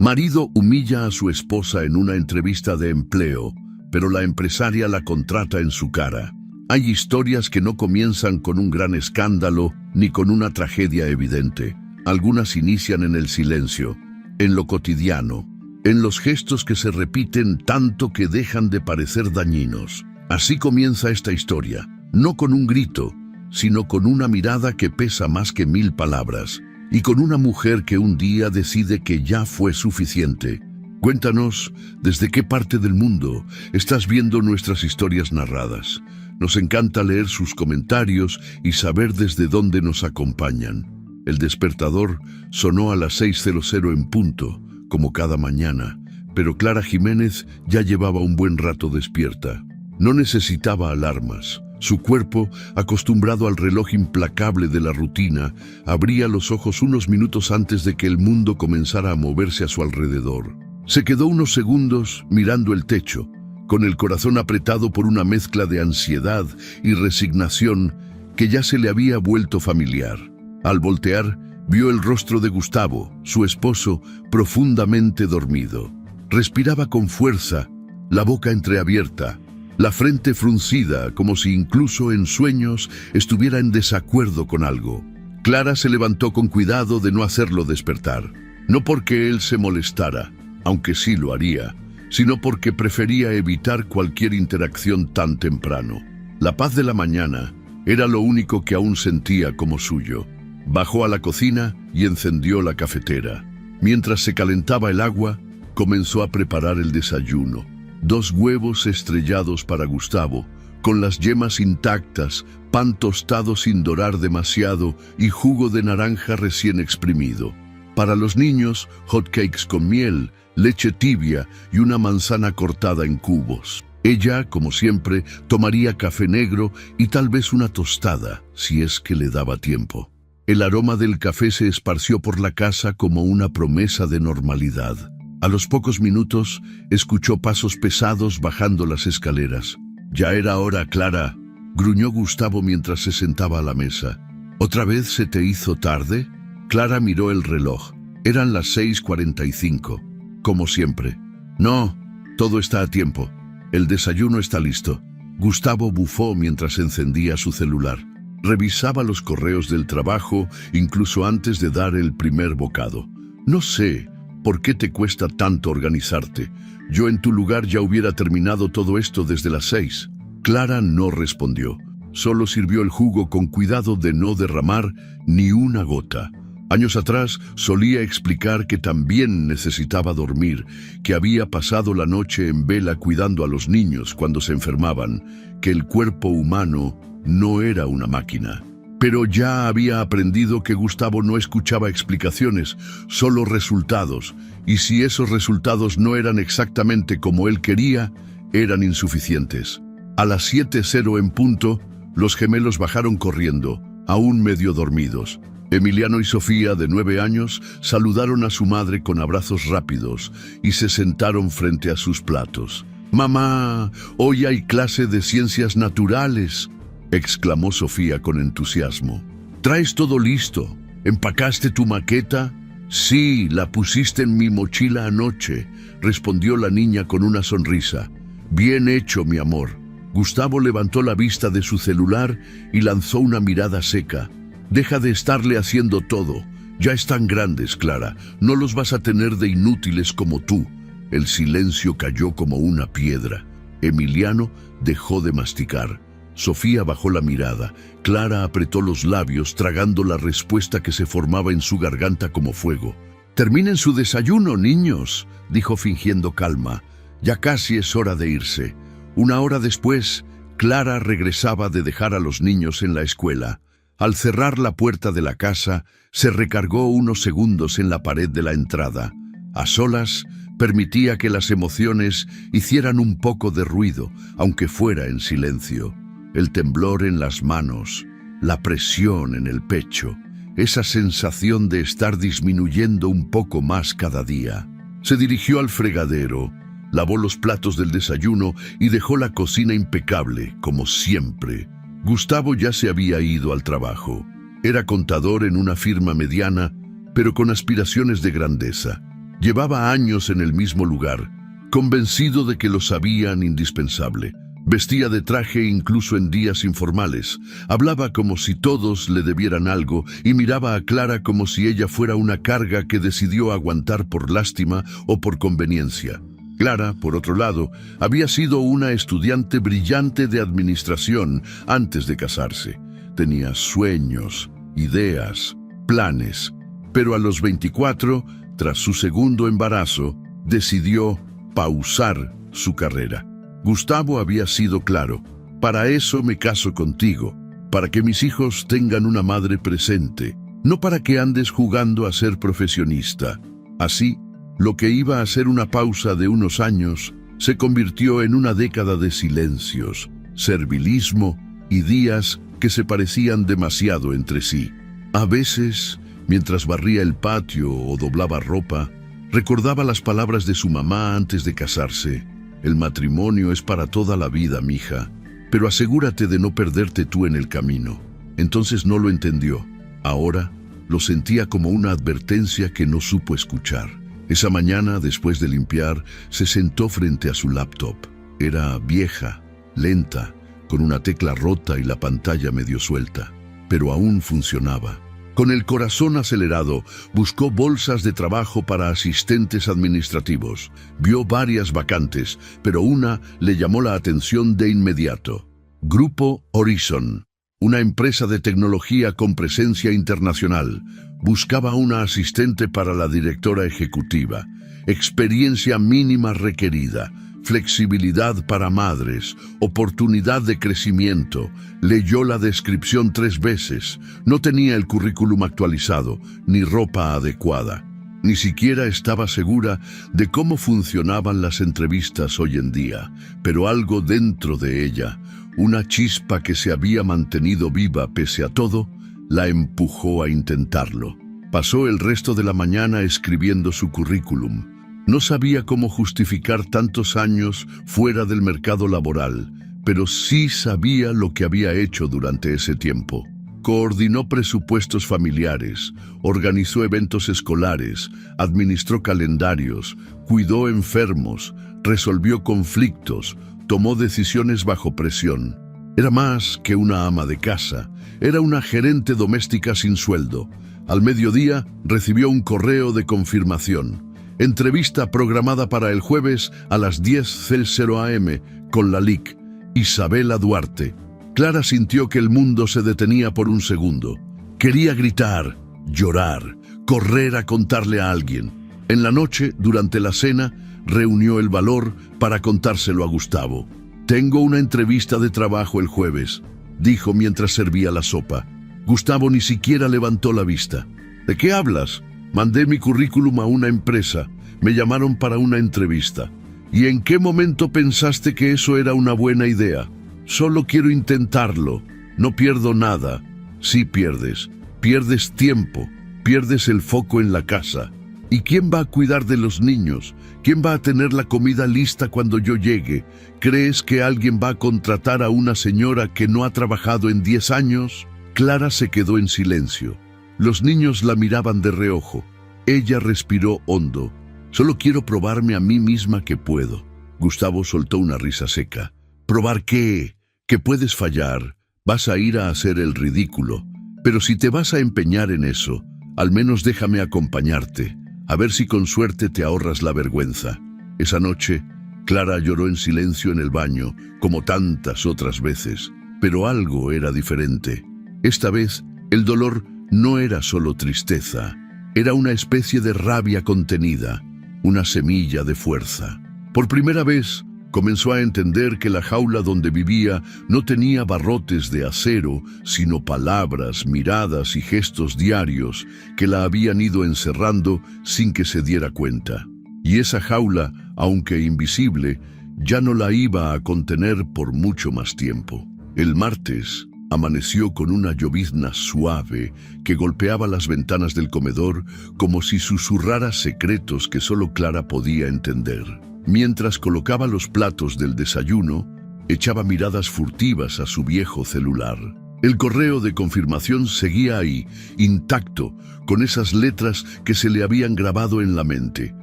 Marido humilla a su esposa en una entrevista de empleo, pero la empresaria la contrata en su cara. Hay historias que no comienzan con un gran escándalo ni con una tragedia evidente. Algunas inician en el silencio, en lo cotidiano, en los gestos que se repiten tanto que dejan de parecer dañinos. Así comienza esta historia, no con un grito, sino con una mirada que pesa más que 1000 palabras, y con una mujer que un día decide que ya fue suficiente. Cuéntanos desde qué parte del mundo estás viendo nuestras historias narradas. Nos encanta leer sus comentarios y saber desde dónde nos acompañan. El despertador sonó a las 6:00 en punto, como cada mañana, pero Clara Jiménez ya llevaba un buen rato despierta. No necesitaba alarmas. Su cuerpo, acostumbrado al reloj implacable de la rutina, abría los ojos unos minutos antes de que el mundo comenzara a moverse a su alrededor. Se quedó unos segundos mirando el techo, con el corazón apretado por una mezcla de ansiedad y resignación que ya se le había vuelto familiar. Al voltear, vio el rostro de Gustavo, su esposo, profundamente dormido. Respiraba con fuerza, la boca entreabierta, la frente fruncida, como si incluso en sueños estuviera en desacuerdo con algo. Clara se levantó con cuidado de no hacerlo despertar, no porque él se molestara, aunque sí lo haría, sino porque prefería evitar cualquier interacción tan temprano. La paz de la mañana era lo único que aún sentía como suyo. Bajó a la cocina y encendió la cafetera. Mientras se calentaba el agua, comenzó a preparar el desayuno. 2 huevos estrellados para Gustavo, con las yemas intactas, pan tostado sin dorar demasiado y jugo de naranja recién exprimido. Para los niños, hotcakes con miel, leche tibia y una manzana cortada en cubos. Ella, como siempre, tomaría café negro y tal vez una tostada, si es que le daba tiempo. El aroma del café se esparció por la casa como una promesa de normalidad. A los pocos minutos, escuchó pasos pesados bajando las escaleras. «Ya era hora, Clara», gruñó Gustavo mientras se sentaba a la mesa. «¿Otra vez se te hizo tarde?» Clara miró el reloj. Eran las 6:45. Como siempre. «No, todo está a tiempo. El desayuno está listo». Gustavo bufó mientras encendía su celular. Revisaba los correos del trabajo incluso antes de dar el primer bocado. «No sé ¿por qué te cuesta tanto organizarte? Yo en tu lugar ya hubiera terminado todo esto desde las 6. Clara no respondió. Solo sirvió el jugo con cuidado de no derramar ni una gota. Años atrás solía explicar que también necesitaba dormir, que había pasado la noche en vela cuidando a los niños cuando se enfermaban, que el cuerpo humano no era una máquina. Pero ya había aprendido que Gustavo no escuchaba explicaciones, solo resultados, y si esos resultados no eran exactamente como él quería, eran insuficientes. A las 7:00 en punto, los gemelos bajaron corriendo, aún medio dormidos. Emiliano y Sofía, de 9 años, saludaron a su madre con abrazos rápidos y se sentaron frente a sus platos. «Mamá, hoy hay clase de ciencias naturales», exclamó Sofía con entusiasmo. «¿Traes todo listo? ¿Empacaste tu maqueta?» «Sí, la pusiste en mi mochila anoche», respondió la niña con una sonrisa. «Bien hecho, mi amor». Gustavo levantó la vista de su celular y lanzó una mirada seca. «Deja de estarle haciendo todo. Ya están grandes, Clara. No los vas a tener de inútiles como tú». El silencio cayó como una piedra. Emiliano dejó de masticar. Sofía bajó la mirada. Clara apretó los labios, tragando la respuesta que se formaba en su garganta como fuego. «Terminen su desayuno, niños», dijo fingiendo calma. «Ya casi es hora de irse». 1 hora después, Clara regresaba de dejar a los niños en la escuela. Al cerrar la puerta de la casa, se recargó unos segundos en la pared de la entrada. A solas, permitía que las emociones hicieran un poco de ruido, aunque fuera en silencio. El temblor en las manos, la presión en el pecho, esa sensación de estar disminuyendo un poco más cada día. Se dirigió al fregadero, lavó los platos del desayuno y dejó la cocina impecable, como siempre. Gustavo ya se había ido al trabajo. Era contador en una firma mediana, pero con aspiraciones de grandeza. Llevaba años en el mismo lugar, convencido de que lo sabían indispensable. Vestía de traje incluso en días informales. Hablaba como si todos le debieran algo y miraba a Clara como si ella fuera una carga que decidió aguantar por lástima o por conveniencia. Clara, por otro lado, había sido una estudiante brillante de administración antes de casarse. Tenía sueños, ideas, planes, pero a los 24, tras su segundo embarazo, decidió pausar su carrera. Gustavo había sido claro: para eso me caso contigo, para que mis hijos tengan una madre presente, no para que andes jugando a ser profesionista. Así, lo que iba a ser una pausa de unos años se convirtió en una década de silencios, servilismo y días que se parecían demasiado entre sí. A veces, mientras barría el patio o doblaba ropa, recordaba las palabras de su mamá antes de casarse: el matrimonio es para toda la vida, mija, pero asegúrate de no perderte tú en el camino. Entonces no lo entendió. Ahora lo sentía como una advertencia que no supo escuchar. Esa mañana, después de limpiar, se sentó frente a su laptop. Era vieja, lenta, con una tecla rota y la pantalla medio suelta, pero aún funcionaba. Con el corazón acelerado, buscó bolsas de trabajo para asistentes administrativos. Vio varias vacantes, pero una le llamó la atención de inmediato. Grupo Horizon, una empresa de tecnología con presencia internacional, buscaba una asistente para la directora ejecutiva. Experiencia mínima requerida, flexibilidad para madres, oportunidad de crecimiento. Leyó la descripción 3 veces. No tenía el currículum actualizado, ni ropa adecuada. Ni siquiera estaba segura de cómo funcionaban las entrevistas hoy en día, pero algo dentro de ella, una chispa que se había mantenido viva pese a todo, la empujó a intentarlo. Pasó el resto de la mañana escribiendo su currículum. No sabía cómo justificar tantos años fuera del mercado laboral, pero sí sabía lo que había hecho durante ese tiempo. Coordinó presupuestos familiares, organizó eventos escolares, administró calendarios, cuidó enfermos, resolvió conflictos, tomó decisiones bajo presión. Era más que una ama de casa, era una gerente doméstica sin sueldo. Al mediodía recibió un correo de confirmación. Entrevista programada para el jueves a las 10:00 am con la LIC, Isabela Duarte. Clara sintió que el mundo se detenía por un segundo. Quería gritar, llorar, correr a contarle a alguien. En la noche, durante la cena, reunió el valor para contárselo a Gustavo. «Tengo una entrevista de trabajo el jueves», dijo mientras servía la sopa. Gustavo ni siquiera levantó la vista. «¿De qué hablas? Mandé mi currículum a una empresa. Me llamaron para una entrevista». «¿Y en qué momento pensaste que eso era una buena idea?» «Solo quiero intentarlo. No pierdo nada». «Sí pierdes. Pierdes tiempo. Pierdes el foco en la casa. ¿Y quién va a cuidar de los niños? ¿Quién va a tener la comida lista cuando yo llegue? ¿Crees que alguien va a contratar a una señora que no ha trabajado en 10 años? Clara se quedó en silencio. Los niños la miraban de reojo. Ella respiró hondo. «Solo quiero probarme a mí misma que puedo». Gustavo soltó una risa seca. «¿Probar qué? Que puedes fallar. Vas a ir a hacer el ridículo. Pero si te vas a empeñar en eso, al menos déjame acompañarte. A ver si con suerte te ahorras la vergüenza». Esa noche, Clara lloró en silencio en el baño, como tantas otras veces. Pero algo era diferente. Esta vez, el dolor no era solo tristeza. Era una especie de rabia contenida, una semilla de fuerza. Por primera vez, comenzó a entender que la jaula donde vivía no tenía barrotes de acero, sino palabras, miradas y gestos diarios que la habían ido encerrando sin que se diera cuenta. Y esa jaula, aunque invisible, ya no la iba a contener por mucho más tiempo. El martes amaneció con una llovizna suave que golpeaba las ventanas del comedor como si susurrara secretos que solo Clara podía entender. Mientras colocaba los platos del desayuno, echaba miradas furtivas a su viejo celular. El correo de confirmación seguía ahí, intacto, con esas letras que se le habían grabado en la mente.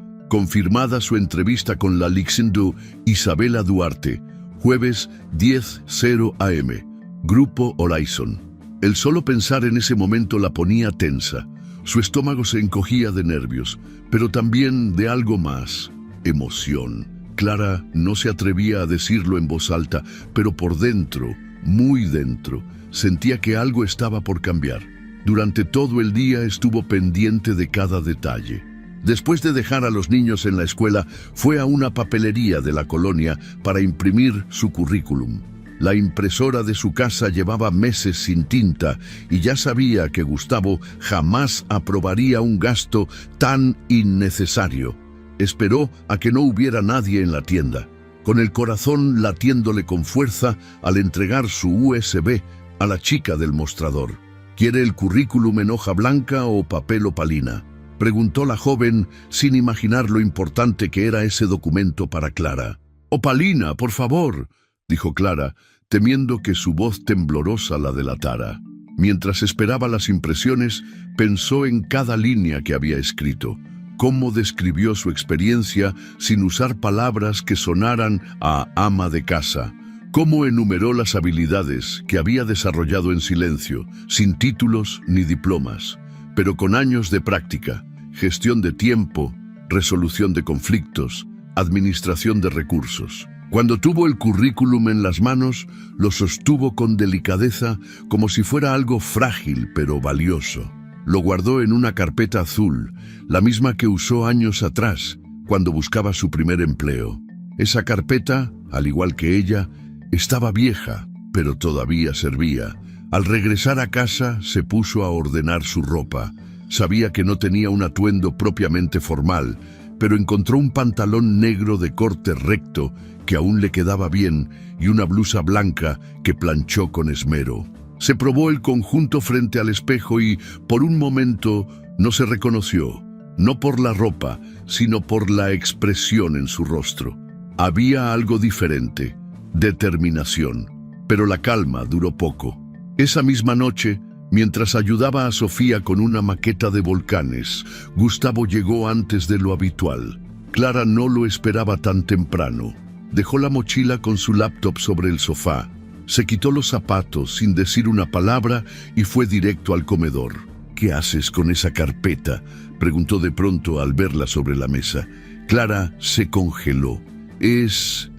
Confirmada su entrevista con la Lixindú, Isabela Duarte. Jueves 10:00 am. Grupo Horizon. El solo pensar en ese momento la ponía tensa. Su estómago se encogía de nervios, pero también de algo más: emoción. Clara no se atrevía a decirlo en voz alta, pero por dentro, muy dentro, sentía que algo estaba por cambiar. Durante todo el día estuvo pendiente de cada detalle. Después de dejar a los niños en la escuela, fue a una papelería de la colonia para imprimir su currículum. La impresora de su casa llevaba meses sin tinta y ya sabía que Gustavo jamás aprobaría un gasto tan innecesario. Esperó a que no hubiera nadie en la tienda, con el corazón latiéndole con fuerza al entregar su USB a la chica del mostrador. ¿Quiere el currículum en hoja blanca o papel opalina?, preguntó la joven sin imaginar lo importante que era ese documento para Clara. «Opalina, por favor», dijo Clara, temiendo que su voz temblorosa la delatara. Mientras esperaba las impresiones, pensó en cada línea que había escrito, cómo describió su experiencia sin usar palabras que sonaran a ama de casa, cómo enumeró las habilidades que había desarrollado en silencio, sin títulos ni diplomas, pero con años de práctica: gestión de tiempo, resolución de conflictos, administración de recursos. Cuando tuvo el currículum en las manos, lo sostuvo con delicadeza, como si fuera algo frágil pero valioso. Lo guardó en una carpeta azul, la misma que usó años atrás, cuando buscaba su primer empleo. Esa carpeta, al igual que ella, estaba vieja, pero todavía servía. Al regresar a casa, se puso a ordenar su ropa. Sabía que no tenía un atuendo propiamente formal, pero encontró un pantalón negro de corte recto que aún le quedaba bien y una blusa blanca que planchó con esmero. Se probó el conjunto frente al espejo y, por un momento, no se reconoció, no por la ropa, sino por la expresión en su rostro. Había algo diferente: determinación. Pero la calma duró poco. Esa misma noche, mientras ayudaba a Sofía con una maqueta de volcanes, Gustavo llegó antes de lo habitual. Clara no lo esperaba tan temprano. Dejó la mochila con su laptop sobre el sofá. Se quitó los zapatos sin decir una palabra y fue directo al comedor. «¿Qué haces con esa carpeta?», preguntó de pronto al verla sobre la mesa. Clara se congeló. Es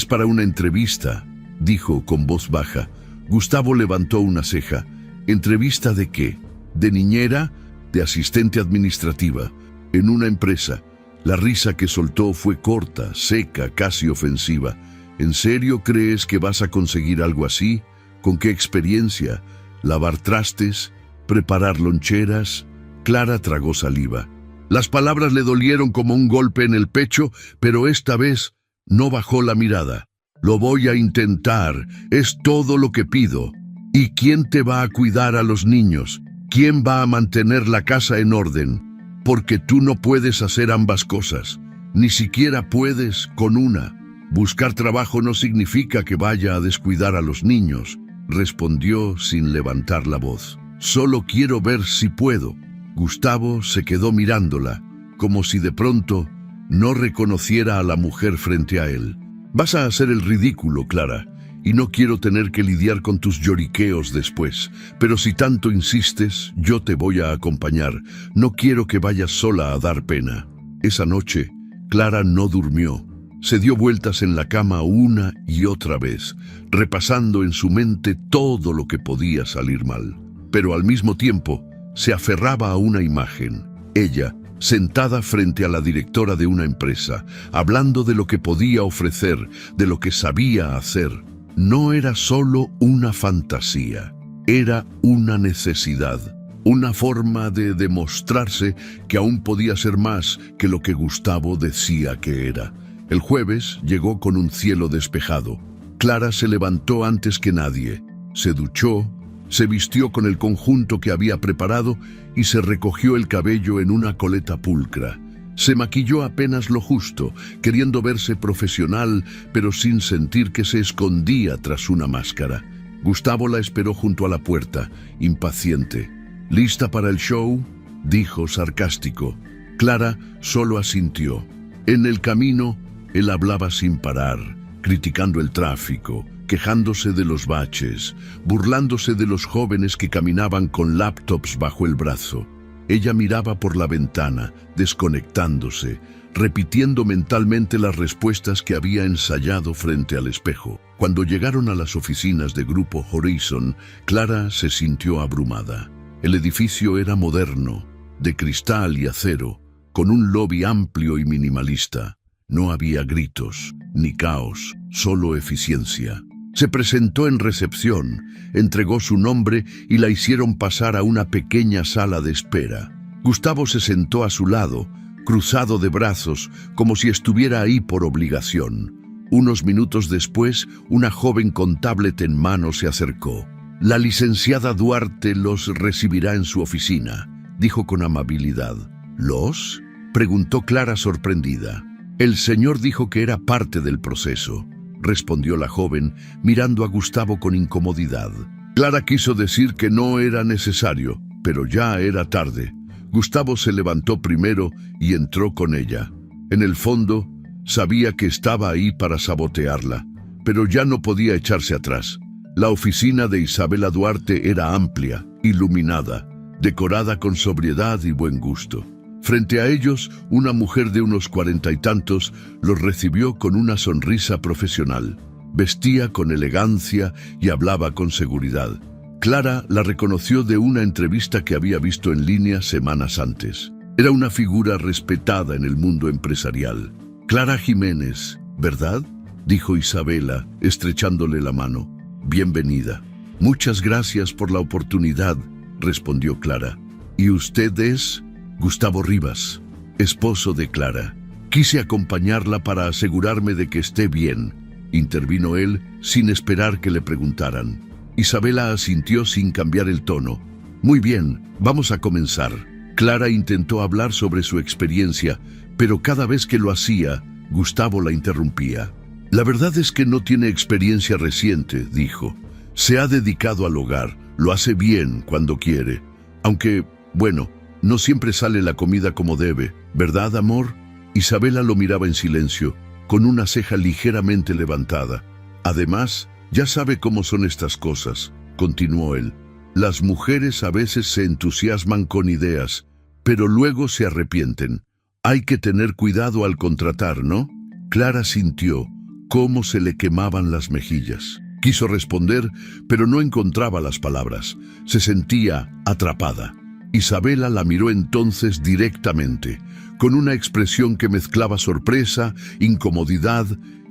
para una entrevista», dijo con voz baja. Gustavo levantó una ceja. «¿Entrevista de qué? ¿De niñera? ¿De asistente administrativa? En una empresa». La risa que soltó fue corta, seca, casi ofensiva. «¿En serio crees que vas a conseguir algo así? ¿Con qué experiencia? ¿Lavar trastes? ¿Preparar loncheras?». Clara tragó saliva. Las palabras le dolieron como un golpe en el pecho, pero esta vez no bajó la mirada. «Lo voy a intentar, es todo lo que pido». «¿Y quién te va a cuidar a los niños? ¿Quién va a mantener la casa en orden? Porque tú no puedes hacer ambas cosas. Ni siquiera puedes con una. Buscar trabajo no significa que vaya a descuidar a los niños», respondió sin levantar la voz. «Solo quiero ver si puedo». Gustavo se quedó mirándola, como si de pronto no reconociera a la mujer frente a él. «Vas a hacer el ridículo, Clara, y no quiero tener que lidiar con tus lloriqueos después, pero si tanto insistes, yo te voy a acompañar. No quiero que vayas sola a dar pena». Esa noche, Clara no durmió. Se dio vueltas en la cama una y otra vez, repasando en su mente todo lo que podía salir mal. Pero al mismo tiempo, se aferraba a una imagen: ella, sentada frente a la directora de una empresa, hablando de lo que podía ofrecer, de lo que sabía hacer. No era solo una fantasía, era una necesidad, una forma de demostrarse que aún podía ser más que lo que Gustavo decía que era. El jueves llegó con un cielo despejado. Clara se levantó antes que nadie, se duchó, se vistió con el conjunto que había preparado y se recogió el cabello en una coleta pulcra. Se maquilló apenas lo justo, queriendo verse profesional, pero sin sentir que se escondía tras una máscara. Gustavo la esperó junto a la puerta, impaciente. «¿Lista para el show?», dijo sarcástico. Clara solo asintió. En el camino, él hablaba sin parar, criticando el tráfico, quejándose de los baches, burlándose de los jóvenes que caminaban con laptops bajo el brazo. Ella miraba por la ventana, desconectándose, repitiendo mentalmente las respuestas que había ensayado frente al espejo. Cuando llegaron a las oficinas de Grupo Horizon, Clara se sintió abrumada. El edificio era moderno, de cristal y acero, con un lobby amplio y minimalista. No había gritos, ni caos, solo eficiencia. Se presentó en recepción, entregó su nombre y la hicieron pasar a una pequeña sala de espera. Gustavo se sentó a su lado, cruzado de brazos, como si estuviera ahí por obligación. Unos minutos después, una joven con tablet en mano se acercó. «La licenciada Duarte los recibirá en su oficina», dijo con amabilidad. «¿Los?», preguntó Clara sorprendida. «El señor dijo que era parte del proceso», respondió la joven, mirando a Gustavo con incomodidad. Clara quiso decir que no era necesario, pero ya era tarde. Gustavo se levantó primero y entró con ella. En el fondo, sabía que estaba ahí para sabotearla, pero ya no podía echarse atrás. La oficina de Isabela Duarte era amplia, iluminada, decorada con sobriedad y buen gusto. Frente a ellos, una mujer de unos 40 y tantos los recibió con una sonrisa profesional. Vestía con elegancia y hablaba con seguridad. Clara la reconoció de una entrevista que había visto en línea semanas antes. Era una figura respetada en el mundo empresarial. «Clara Jiménez, ¿verdad?», dijo Isabela, estrechándole la mano. «Bienvenida». «Muchas gracias por la oportunidad», respondió Clara. «¿Y usted es?» «Gustavo Rivas, esposo de Clara. Quise acompañarla para asegurarme de que esté bien», intervino él sin esperar que le preguntaran. Isabela asintió sin cambiar el tono. «Muy bien, vamos a comenzar». Clara intentó hablar sobre su experiencia, pero cada vez que lo hacía, Gustavo la interrumpía. «La verdad es que no tiene experiencia reciente», dijo. «Se ha dedicado al hogar, lo hace bien cuando quiere. Aunque, bueno, no siempre sale la comida como debe, ¿verdad, amor?». Isabela lo miraba en silencio, con una ceja ligeramente levantada. «Además, ya sabe cómo son estas cosas», continuó él. «Las mujeres a veces se entusiasman con ideas, pero luego se arrepienten. Hay que tener cuidado al contratar, ¿no?». Clara sintió cómo se le quemaban las mejillas. Quiso responder, pero no encontraba las palabras. Se sentía atrapada. Isabela la miró entonces directamente, con una expresión que mezclaba sorpresa, incomodidad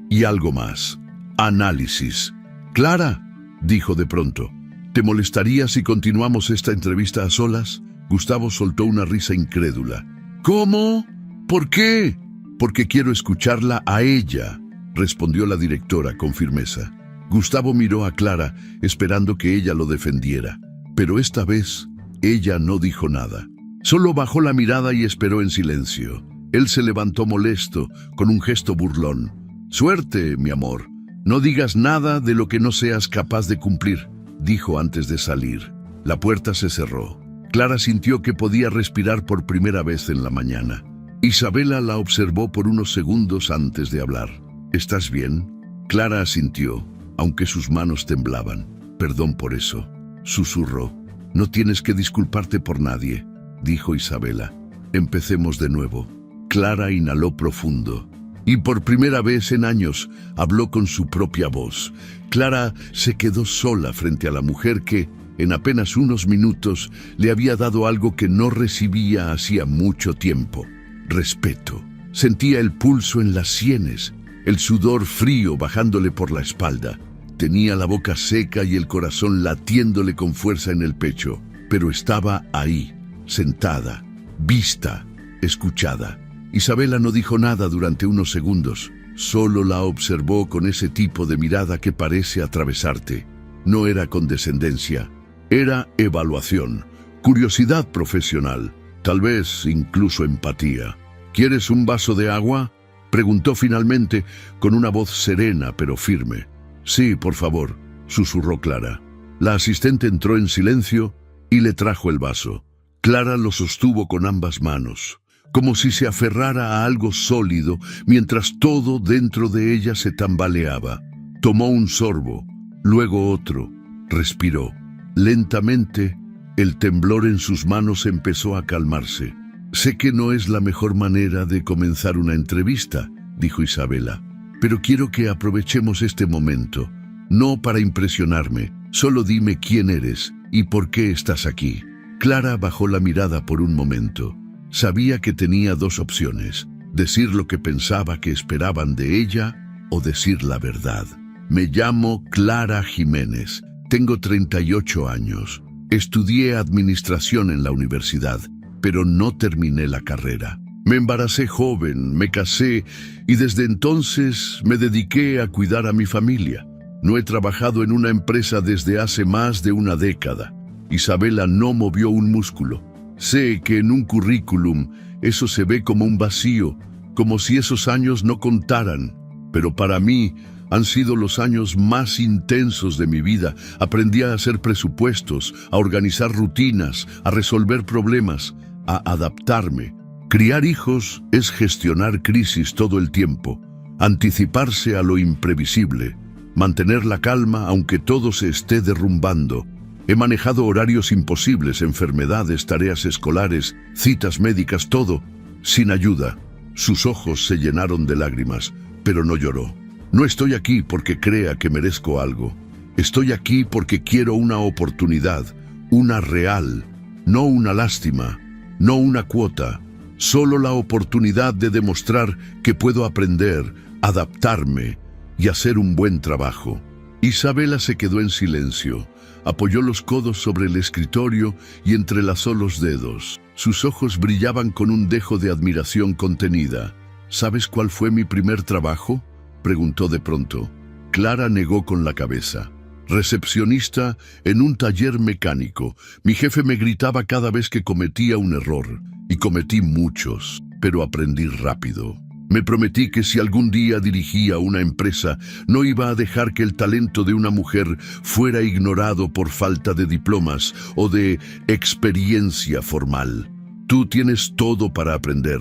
y algo más. «Análisis». «Clara», dijo de pronto, «¿te molestaría si continuamos esta entrevista a solas?». Gustavo soltó una risa incrédula. «¿Cómo? ¿Por qué?». «Porque quiero escucharla a ella», respondió la directora con firmeza. Gustavo miró a Clara, esperando que ella lo defendiera, pero esta vez ella no dijo nada. Solo bajó la mirada y esperó en silencio. Él se levantó molesto, con un gesto burlón. «Suerte, mi amor. No digas nada de lo que no seas capaz de cumplir», dijo antes de salir. La puerta se cerró. Clara sintió que podía respirar por primera vez en la mañana. Isabela la observó por unos segundos antes de hablar. «¿Estás bien?». Clara asintió, aunque sus manos temblaban. «Perdón por eso», susurró. «No tienes que disculparte por nadie», dijo Isabela. «Empecemos de nuevo». Clara inhaló profundo. Y por primera vez en años habló con su propia voz. Clara se quedó sola frente a la mujer que, en apenas unos minutos, le había dado algo que no recibía hacía mucho tiempo: respeto. Sentía el pulso en las sienes, el sudor frío bajándole por la espalda. Tenía la boca seca y el corazón latiéndole con fuerza en el pecho, pero estaba ahí, sentada, vista, escuchada. Isabela no dijo nada durante unos segundos, solo la observó con ese tipo de mirada que parece atravesarte. No era condescendencia, era evaluación, curiosidad profesional, tal vez incluso empatía. «¿Quieres un vaso de agua?», preguntó finalmente con una voz serena pero firme. «Sí, por favor», susurró Clara. La asistente entró en silencio y le trajo el vaso. Clara lo sostuvo con ambas manos. como si se aferrara a algo sólido, mientras todo dentro de ella se tambaleaba. Tomó un sorbo, luego otro, respiró. Lentamente, el temblor en sus manos empezó a calmarse. «Sé que no es la mejor manera de comenzar una entrevista», dijo Isabela, «pero quiero que aprovechemos este momento. No para impresionarme, solo dime quién eres y por qué estás aquí». Clara bajó la mirada por un momento. Sabía que tenía dos opciones: decir lo que pensaba que esperaban de ella o decir la verdad. «Me llamo Clara Jiménez, tengo 38 años. Estudié administración en la universidad, pero no terminé la carrera. Me embaracé joven, me casé y desde entonces me dediqué a cuidar a mi familia. No he trabajado en una empresa desde hace más de una década». Isabela no movió un músculo. «Sé que en un currículum eso se ve como un vacío, como si esos años no contaran, pero para mí han sido los años más intensos de mi vida. Aprendí a hacer presupuestos, a organizar rutinas, a resolver problemas, a adaptarme. Criar hijos es gestionar crisis todo el tiempo, anticiparse a lo imprevisible, mantener la calma aunque todo se esté derrumbando. He manejado horarios imposibles, enfermedades, tareas escolares, citas médicas, todo, sin ayuda». Sus ojos se llenaron de lágrimas, pero no lloró. «No estoy aquí porque crea que merezco algo. Estoy aquí porque quiero una oportunidad, una real, no una lástima, no una cuota, solo la oportunidad de demostrar que puedo aprender, adaptarme y hacer un buen trabajo». Isabela se quedó en silencio. Apoyó los codos sobre el escritorio y entrelazó los dedos. Sus ojos brillaban con un dejo de admiración contenida. «¿Sabes cuál fue mi primer trabajo?», preguntó de pronto. Clara negó con la cabeza. «Recepcionista en un taller mecánico. Mi jefe me gritaba cada vez que cometía un error. Y cometí muchos, pero aprendí rápido. Me prometí que si algún día dirigía una empresa, no iba a dejar que el talento de una mujer fuera ignorado por falta de diplomas o de experiencia formal. Tú tienes todo para aprender,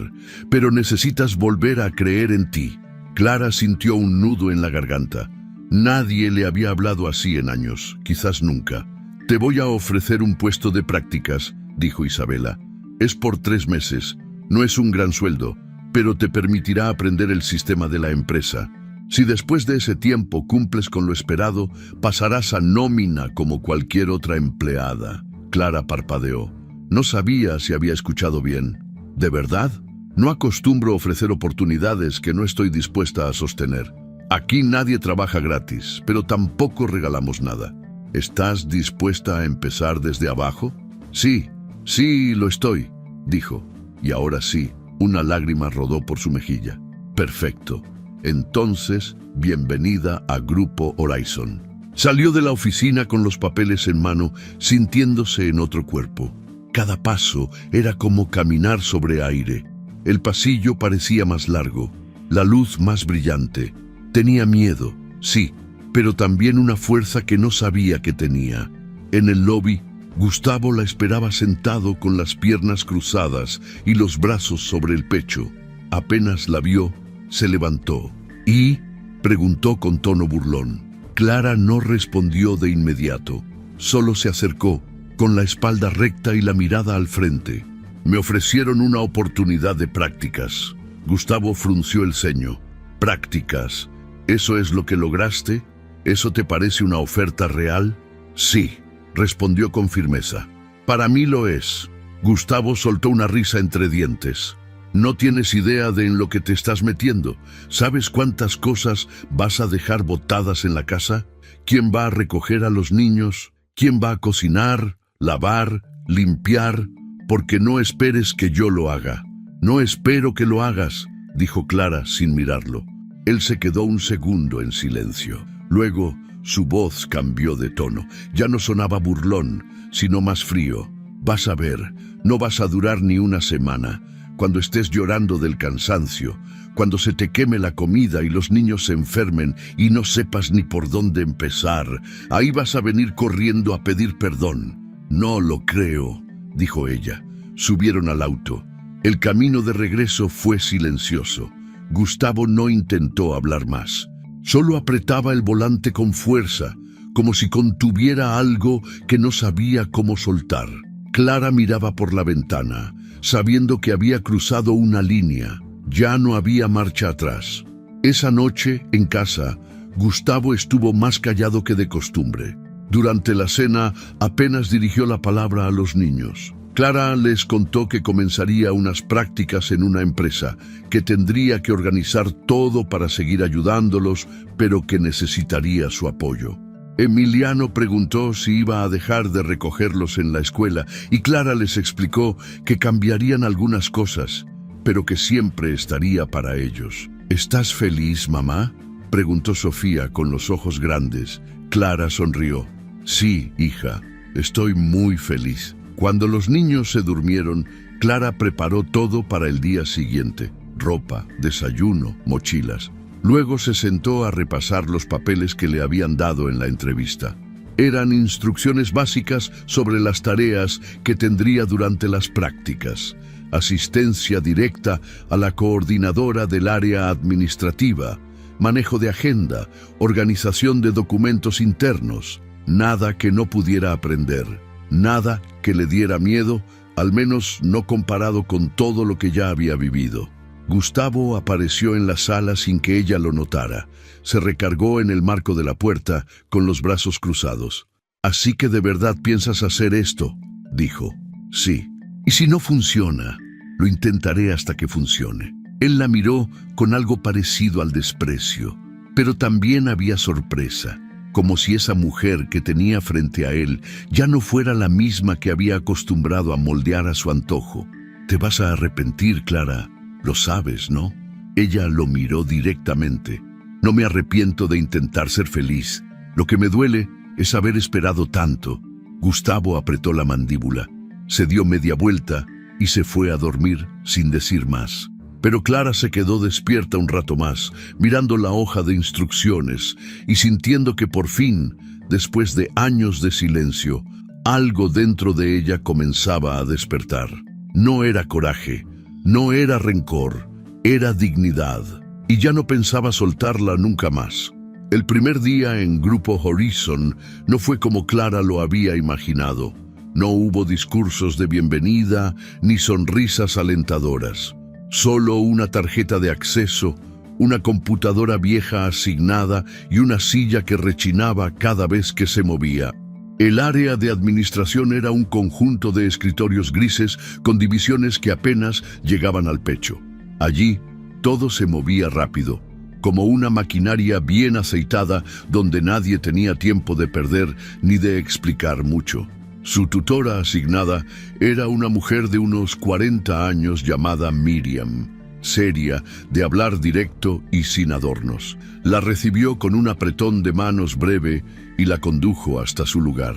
pero necesitas volver a creer en ti». Clara sintió un nudo en la garganta. Nadie le había hablado así en años, quizás nunca. «Te voy a ofrecer un puesto de prácticas», dijo Isabela. «Es por 3 meses. No es un gran sueldo, pero te permitirá aprender el sistema de la empresa. Si después de ese tiempo cumples con lo esperado, pasarás a nómina como cualquier otra empleada». Clara parpadeó. No sabía si había escuchado bien. «¿De verdad? No acostumbro ofrecer oportunidades que no estoy dispuesta a sostener. Aquí nadie trabaja gratis, pero tampoco regalamos nada. ¿Estás dispuesta a empezar desde abajo?». «Sí, sí, lo estoy», dijo. Y ahora sí, una lágrima rodó por su mejilla. «Perfecto. Entonces, bienvenida a Grupo Horizon». Salió de la oficina con los papeles en mano, sintiéndose en otro cuerpo. Cada paso era como caminar sobre aire. El pasillo parecía más largo, la luz más brillante. Tenía miedo, sí, pero también una fuerza que no sabía que tenía. En el lobby, Gustavo la esperaba sentado con las piernas cruzadas y los brazos sobre el pecho. Apenas la vio, se levantó. «¿Y?», preguntó con tono burlón. Clara no respondió de inmediato. Solo se acercó, con la espalda recta y la mirada al frente. «Me ofrecieron una oportunidad de prácticas». Gustavo frunció el ceño. «¿Prácticas? ¿Eso es lo que lograste? ¿Eso te parece una oferta real?». «Sí», respondió con firmeza. «Para mí lo es». Gustavo soltó una risa entre dientes. «No tienes idea de en lo que te estás metiendo. ¿Sabes cuántas cosas vas a dejar botadas en la casa? ¿Quién va a recoger a los niños? ¿Quién va a cocinar, lavar, limpiar? Porque no esperes que yo lo haga». «No espero que lo hagas», dijo Clara sin mirarlo. Él se quedó un segundo en silencio. Luego, su voz cambió de tono. Ya no sonaba burlón, sino más frío. «Vas a ver, no vas a durar ni una semana. Cuando estés llorando del cansancio, cuando se te queme la comida y los niños se enfermen y no sepas ni por dónde empezar, ahí vas a venir corriendo a pedir perdón». «No lo creo», dijo ella. Subieron al auto. El camino de regreso fue silencioso. Gustavo no intentó hablar más. Solo apretaba el volante con fuerza, como si contuviera algo que no sabía cómo soltar. Clara miraba por la ventana, sabiendo que había cruzado una línea. Ya no había marcha atrás. Esa noche, en casa, Gustavo estuvo más callado que de costumbre. Durante la cena, apenas dirigió la palabra a los niños. Clara les contó que comenzaría unas prácticas en una empresa, que tendría que organizar todo para seguir ayudándolos, pero que necesitaría su apoyo. Emiliano preguntó si iba a dejar de recogerlos en la escuela y Clara les explicó que cambiarían algunas cosas, pero que siempre estaría para ellos. ¿Estás feliz, mamá?, preguntó Sofía con los ojos grandes. Clara sonrió. Sí, hija, estoy muy feliz. Cuando los niños se durmieron, Clara preparó todo para el día siguiente: ropa, desayuno, mochilas. Luego se sentó a repasar los papeles que le habían dado en la entrevista. Eran instrucciones básicas sobre las tareas que tendría durante las prácticas. Asistencia directa a la coordinadora del área administrativa, manejo de agenda, organización de documentos internos. Nada que no pudiera aprender, nada que le diera miedo, al menos no comparado con todo lo que ya había vivido. Gustavo apareció en la sala sin que ella lo notara. Se recargó en el marco de la puerta, con los brazos cruzados. «¿Así que de verdad piensas hacer esto?», dijo. «Sí. Y si no funciona, lo intentaré hasta que funcione». Él la miró con algo parecido al desprecio, pero también había sorpresa, como si esa mujer que tenía frente a él ya no fuera la misma que había acostumbrado a moldear a su antojo. «Te vas a arrepentir, Clara. Lo sabes, ¿no?». Ella lo miró directamente. «No me arrepiento de intentar ser feliz. Lo que me duele es haber esperado tanto». Gustavo apretó la mandíbula, se dio media vuelta y se fue a dormir sin decir más. Pero Clara se quedó despierta un rato más, mirando la hoja de instrucciones y sintiendo que por fin, después de años de silencio, algo dentro de ella comenzaba a despertar. No era coraje, no era rencor, era dignidad, y ya no pensaba soltarla nunca más. El primer día en Grupo Horizon no fue como Clara lo había imaginado. No hubo discursos de bienvenida ni sonrisas alentadoras. Solo una tarjeta de acceso, una computadora vieja asignada y una silla que rechinaba cada vez que se movía. El área de administración era un conjunto de escritorios grises con divisiones que apenas llegaban al pecho. Allí, todo se movía rápido, como una maquinaria bien aceitada donde nadie tenía tiempo de perder ni de explicar mucho. Su tutora asignada era una mujer de unos 40 años llamada Miriam, seria, de hablar directo y sin adornos. La recibió con un apretón de manos breve y la condujo hasta su lugar.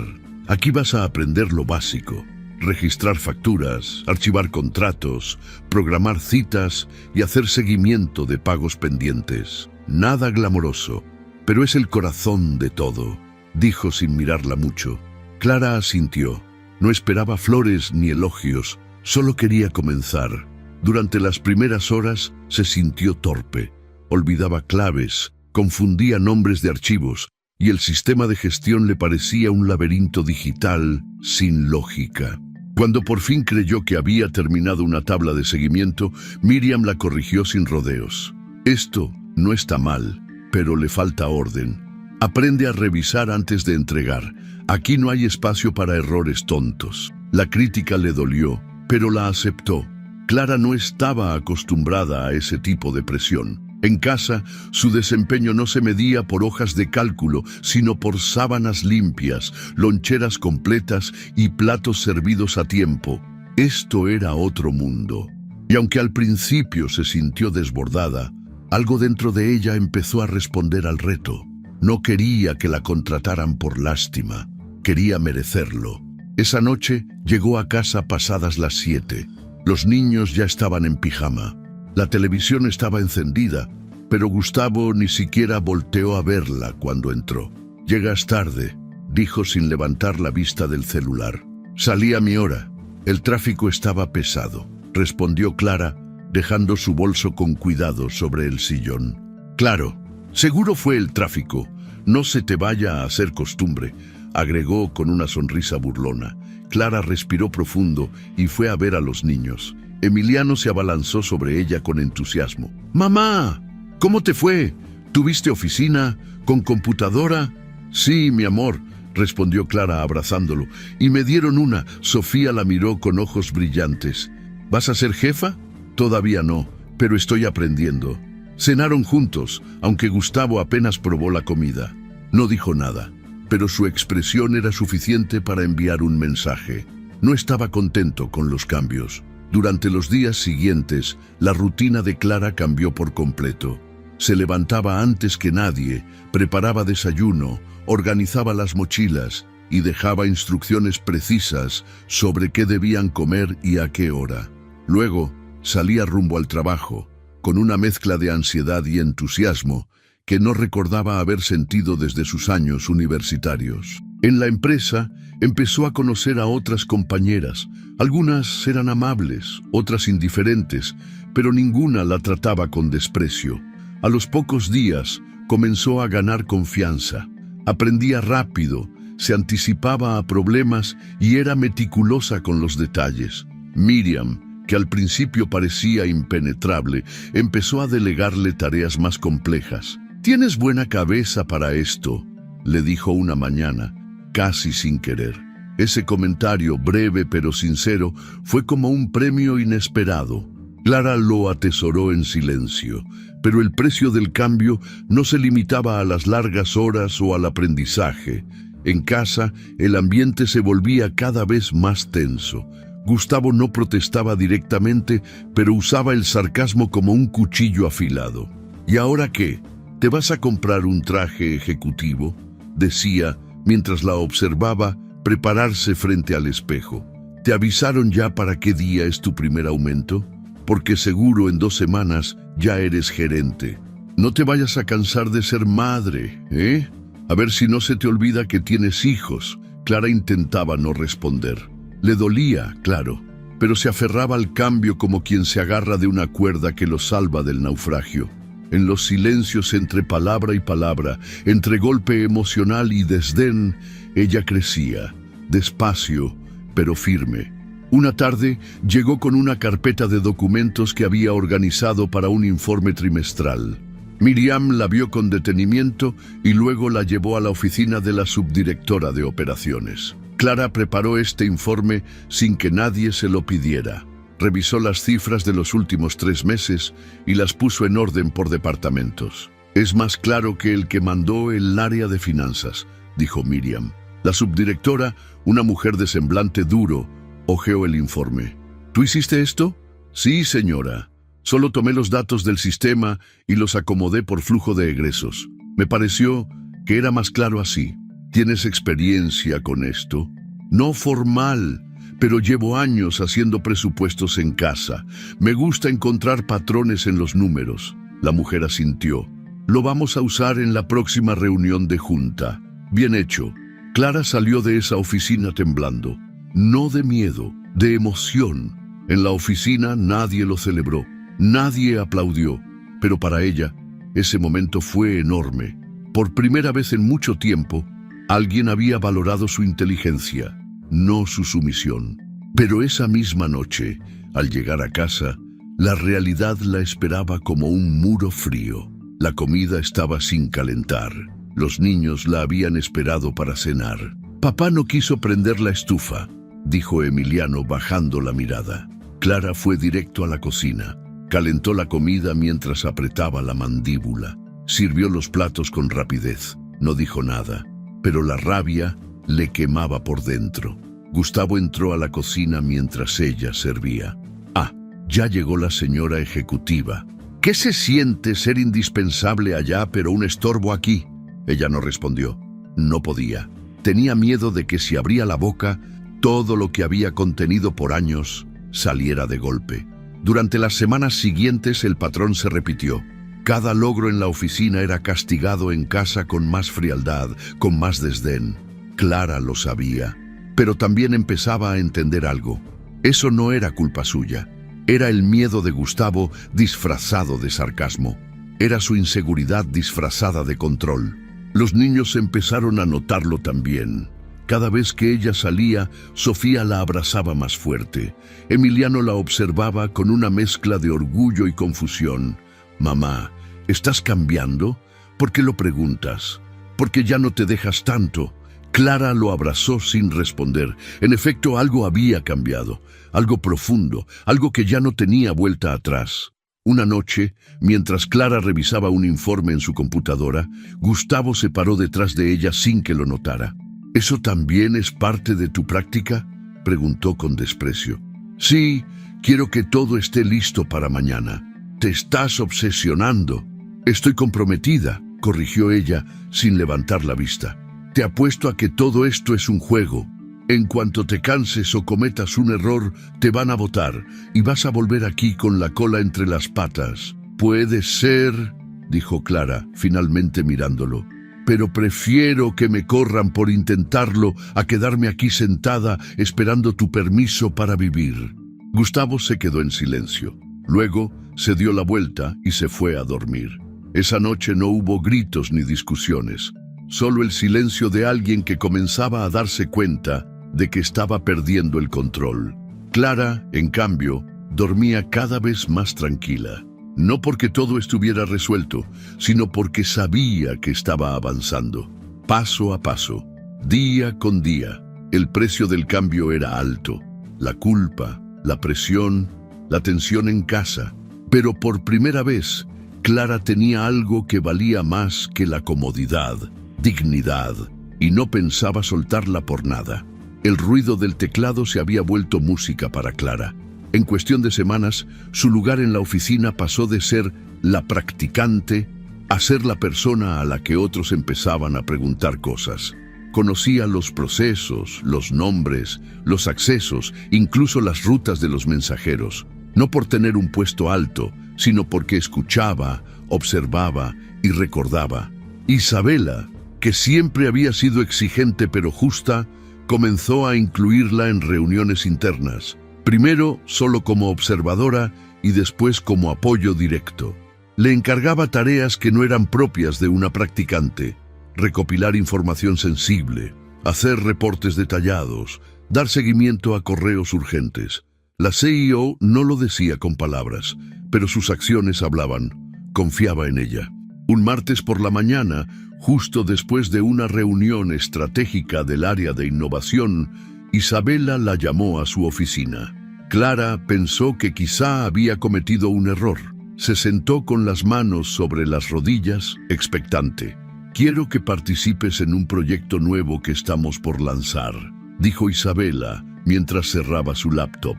«Aquí vas a aprender lo básico: registrar facturas, archivar contratos, programar citas y hacer seguimiento de pagos pendientes. Nada glamoroso, pero es el corazón de todo», dijo sin mirarla mucho. Clara asintió. No esperaba flores ni elogios, solo quería comenzar. Durante las primeras horas se sintió torpe. Olvidaba claves, confundía nombres de archivos, y el sistema de gestión le parecía un laberinto digital sin lógica. Cuando por fin creyó que había terminado una tabla de seguimiento, Miriam la corrigió sin rodeos. «Esto no está mal, pero le falta orden. Aprende a revisar antes de entregar. Aquí no hay espacio para errores tontos». La crítica le dolió, pero la aceptó. Clara no estaba acostumbrada a ese tipo de presión. En casa, su desempeño no se medía por hojas de cálculo, sino por sábanas limpias, loncheras completas y platos servidos a tiempo. Esto era otro mundo. Y aunque al principio se sintió desbordada, algo dentro de ella empezó a responder al reto. No quería que la contrataran por lástima. Quería merecerlo. Esa noche llegó a casa pasadas las 7. Los niños ya estaban en pijama. La televisión estaba encendida, pero Gustavo ni siquiera volteó a verla cuando entró. «Llegas tarde», dijo sin levantar la vista del celular. «Salí a mi hora. El tráfico estaba pesado». respondió Clara, dejando su bolso con cuidado sobre el sillón. Claro, seguro fue el tráfico. No se te vaya a hacer costumbre, agregó con una sonrisa burlona. Clara respiró profundo y fue a ver a los niños. Emiliano se abalanzó sobre ella con entusiasmo. ¡Mamá! ¿Cómo te fue? ¿Tuviste oficina? ¿Con computadora? Sí, mi amor, respondió Clara abrazándolo. Y me dieron una. Sofía la miró con ojos brillantes. ¿Vas a ser jefa? Todavía no, pero estoy aprendiendo. Cenaron juntos, aunque Gustavo apenas probó la comida. No dijo nada, pero su expresión era suficiente para enviar un mensaje. No estaba contento con los cambios. Durante los días siguientes, la rutina de Clara cambió por completo. Se levantaba antes que nadie, preparaba desayuno, organizaba las mochilas y dejaba instrucciones precisas sobre qué debían comer y a qué hora. Luego, salía rumbo al trabajo, con una mezcla de ansiedad y entusiasmo que no recordaba haber sentido desde sus años universitarios. En la empresa, empezó a conocer a otras compañeras. Algunas eran amables, otras indiferentes, pero ninguna la trataba con desprecio. A los pocos días, comenzó a ganar confianza. Aprendía rápido, se anticipaba a problemas y era meticulosa con los detalles. Miriam, que al principio parecía impenetrable, empezó a delegarle tareas más complejas. «Tienes buena cabeza para esto», le dijo una mañana, casi sin querer. Ese comentario, breve pero sincero, fue como un premio inesperado. Clara lo atesoró en silencio, pero el precio del cambio no se limitaba a las largas horas o al aprendizaje. En casa, el ambiente se volvía cada vez más tenso. Gustavo no protestaba directamente, pero usaba el sarcasmo como un cuchillo afilado. «¿Y ahora qué? ¿Te vas a comprar un traje ejecutivo?», decía, mientras la observaba prepararse frente al espejo. «¿Te avisaron ya para qué día es tu primer aumento? Porque seguro en 2 semanas ya eres gerente. No te vayas a cansar de ser madre, ¿eh? A ver si no se te olvida que tienes hijos». Clara intentaba no responder. Le dolía, claro, pero se aferraba al cambio como quien se agarra de una cuerda que lo salva del naufragio. En los silencios entre palabra y palabra, entre golpe emocional y desdén, ella crecía, despacio, pero firme. Una tarde llegó con una carpeta de documentos que había organizado para un informe trimestral. Miriam la vio con detenimiento y luego la llevó a la oficina de la subdirectora de operaciones. Clara preparó este informe sin que nadie se lo pidiera. Revisó las cifras de los últimos 3 meses y las puso en orden por departamentos. «Es más claro que el que mandó el área de finanzas», dijo Miriam. La subdirectora, una mujer de semblante duro, hojeó el informe. «¿Tú hiciste esto?». «Sí, señora. Solo tomé los datos del sistema y los acomodé por flujo de egresos. Me pareció que era más claro así». «¿Tienes experiencia con esto?». «No formal, pero llevo años haciendo presupuestos en casa. Me gusta encontrar patrones en los números». La mujer asintió. «Lo vamos a usar en la próxima reunión de junta». «Bien hecho». Clara salió de esa oficina temblando. No de miedo, de emoción. En la oficina nadie lo celebró, nadie aplaudió, pero para ella ese momento fue enorme. Por primera vez en mucho tiempo, alguien había valorado su inteligencia, no su sumisión. Pero esa misma noche, al llegar a casa, la realidad la esperaba como un muro frío. La comida estaba sin calentar. Los niños la habían esperado para cenar. «Papá no quiso prender la estufa», dijo Emiliano bajando la mirada. Clara fue directo a la cocina. Calentó la comida mientras apretaba la mandíbula. Sirvió los platos con rapidez. No dijo nada, pero la rabia le quemaba por dentro. Gustavo entró a la cocina mientras ella servía. «Ah, ya llegó la señora ejecutiva. ¿Qué se siente ser indispensable allá pero un estorbo aquí?». Ella no respondió. No podía. Tenía miedo de que si abría la boca, todo lo que había contenido por años saliera de golpe. Durante las semanas siguientes el patrón se repitió. Cada logro en la oficina era castigado en casa con más frialdad, con más desdén. Clara lo sabía, pero también empezaba a entender algo. Eso no era culpa suya. Era el miedo de Gustavo disfrazado de sarcasmo. Era su inseguridad disfrazada de control. Los niños empezaron a notarlo también. Cada vez que ella salía, Sofía la abrazaba más fuerte. Emiliano la observaba con una mezcla de orgullo y confusión. «Mamá, ¿estás cambiando? ¿Por qué lo preguntas? ¿Por qué ya no te dejas tanto?» Clara lo abrazó sin responder. En efecto, algo había cambiado, algo profundo, algo que ya no tenía vuelta atrás. Una noche, mientras Clara revisaba un informe en su computadora, Gustavo se paró detrás de ella sin que lo notara. «¿Eso también es parte de tu práctica?», preguntó con desprecio. «Sí, quiero que todo esté listo para mañana. Te estás obsesionando». «Estoy comprometida», corrigió ella sin levantar la vista. «Te apuesto a que todo esto es un juego. En cuanto te canses o cometas un error, te van a botar y vas a volver aquí con la cola entre las patas». «Puede ser», dijo Clara, finalmente mirándolo. «Pero prefiero que me corran por intentarlo a quedarme aquí sentada esperando tu permiso para vivir». Gustavo se quedó en silencio. Luego se dio la vuelta y se fue a dormir. Esa noche no hubo gritos ni discusiones, solo el silencio de alguien que comenzaba a darse cuenta de que estaba perdiendo el control. Clara, en cambio, dormía cada vez más tranquila. No porque todo estuviera resuelto, sino porque sabía que estaba avanzando. Paso a paso, día con día, el precio del cambio era alto. La culpa, la presión, la tensión en casa. Pero por primera vez, Clara tenía algo que valía más que la comodidad, dignidad, y no pensaba soltarla por nada. El ruido del teclado se había vuelto música para Clara. En cuestión de semanas, su lugar en la oficina pasó de ser la practicante a ser la persona a la que otros empezaban a preguntar cosas. Conocía los procesos, los nombres, los accesos, incluso las rutas de los mensajeros. No por tener un puesto alto, sino porque escuchaba, observaba y recordaba. Isabela, que siempre había sido exigente pero justa, comenzó a incluirla en reuniones internas. Primero solo como observadora y después como apoyo directo. Le encargaba tareas que no eran propias de una practicante: recopilar información sensible, hacer reportes detallados, dar seguimiento a correos urgentes. La CEO no lo decía con palabras, pero sus acciones hablaban. Confiaba en ella. Un martes por la mañana, justo después de una reunión estratégica del área de innovación, Isabela la llamó a su oficina. Clara pensó que quizá había cometido un error. Se sentó con las manos sobre las rodillas, expectante. «Quiero que participes en un proyecto nuevo que estamos por lanzar», dijo Isabela mientras cerraba su laptop.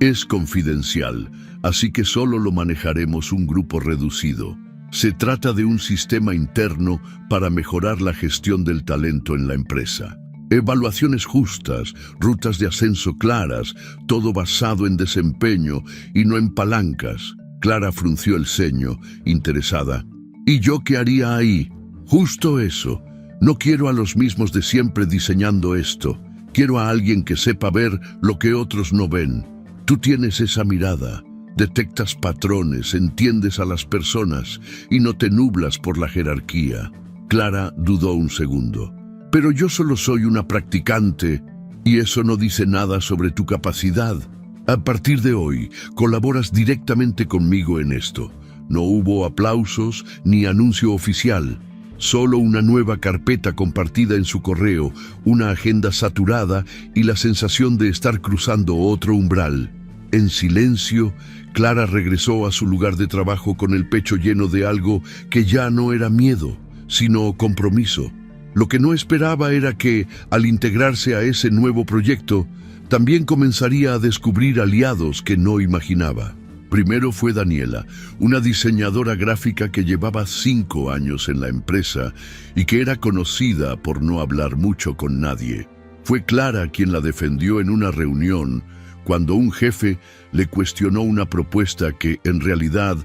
«Es confidencial, así que solo lo manejaremos un grupo reducido. Se trata de un sistema interno para mejorar la gestión del talento en la empresa. Evaluaciones justas, rutas de ascenso claras, todo basado en desempeño y no en palancas». Clara frunció el ceño, interesada. «¿Y yo qué haría ahí?». «Justo eso. No quiero a los mismos de siempre diseñando esto. Quiero a alguien que sepa ver lo que otros no ven. Tú tienes esa mirada. Detectas patrones, entiendes a las personas y no te nublas por la jerarquía». Clara dudó un segundo. «Pero yo solo soy una practicante y eso no dice nada sobre tu capacidad. A partir de hoy, colaboras directamente conmigo en esto. No hubo aplausos ni anuncio oficial. Solo una nueva carpeta compartida en su correo, una agenda saturada y la sensación de estar cruzando otro umbral». En silencio, Clara regresó a su lugar de trabajo con el pecho lleno de algo que ya no era miedo, sino compromiso. Lo que no esperaba era que, al integrarse a ese nuevo proyecto, también comenzaría a descubrir aliados que no imaginaba. Primero fue Daniela, una diseñadora gráfica que llevaba 5 años en la empresa y que era conocida por no hablar mucho con nadie. Fue Clara quien la defendió en una reunión cuando un jefe le cuestionó una propuesta que, en realidad,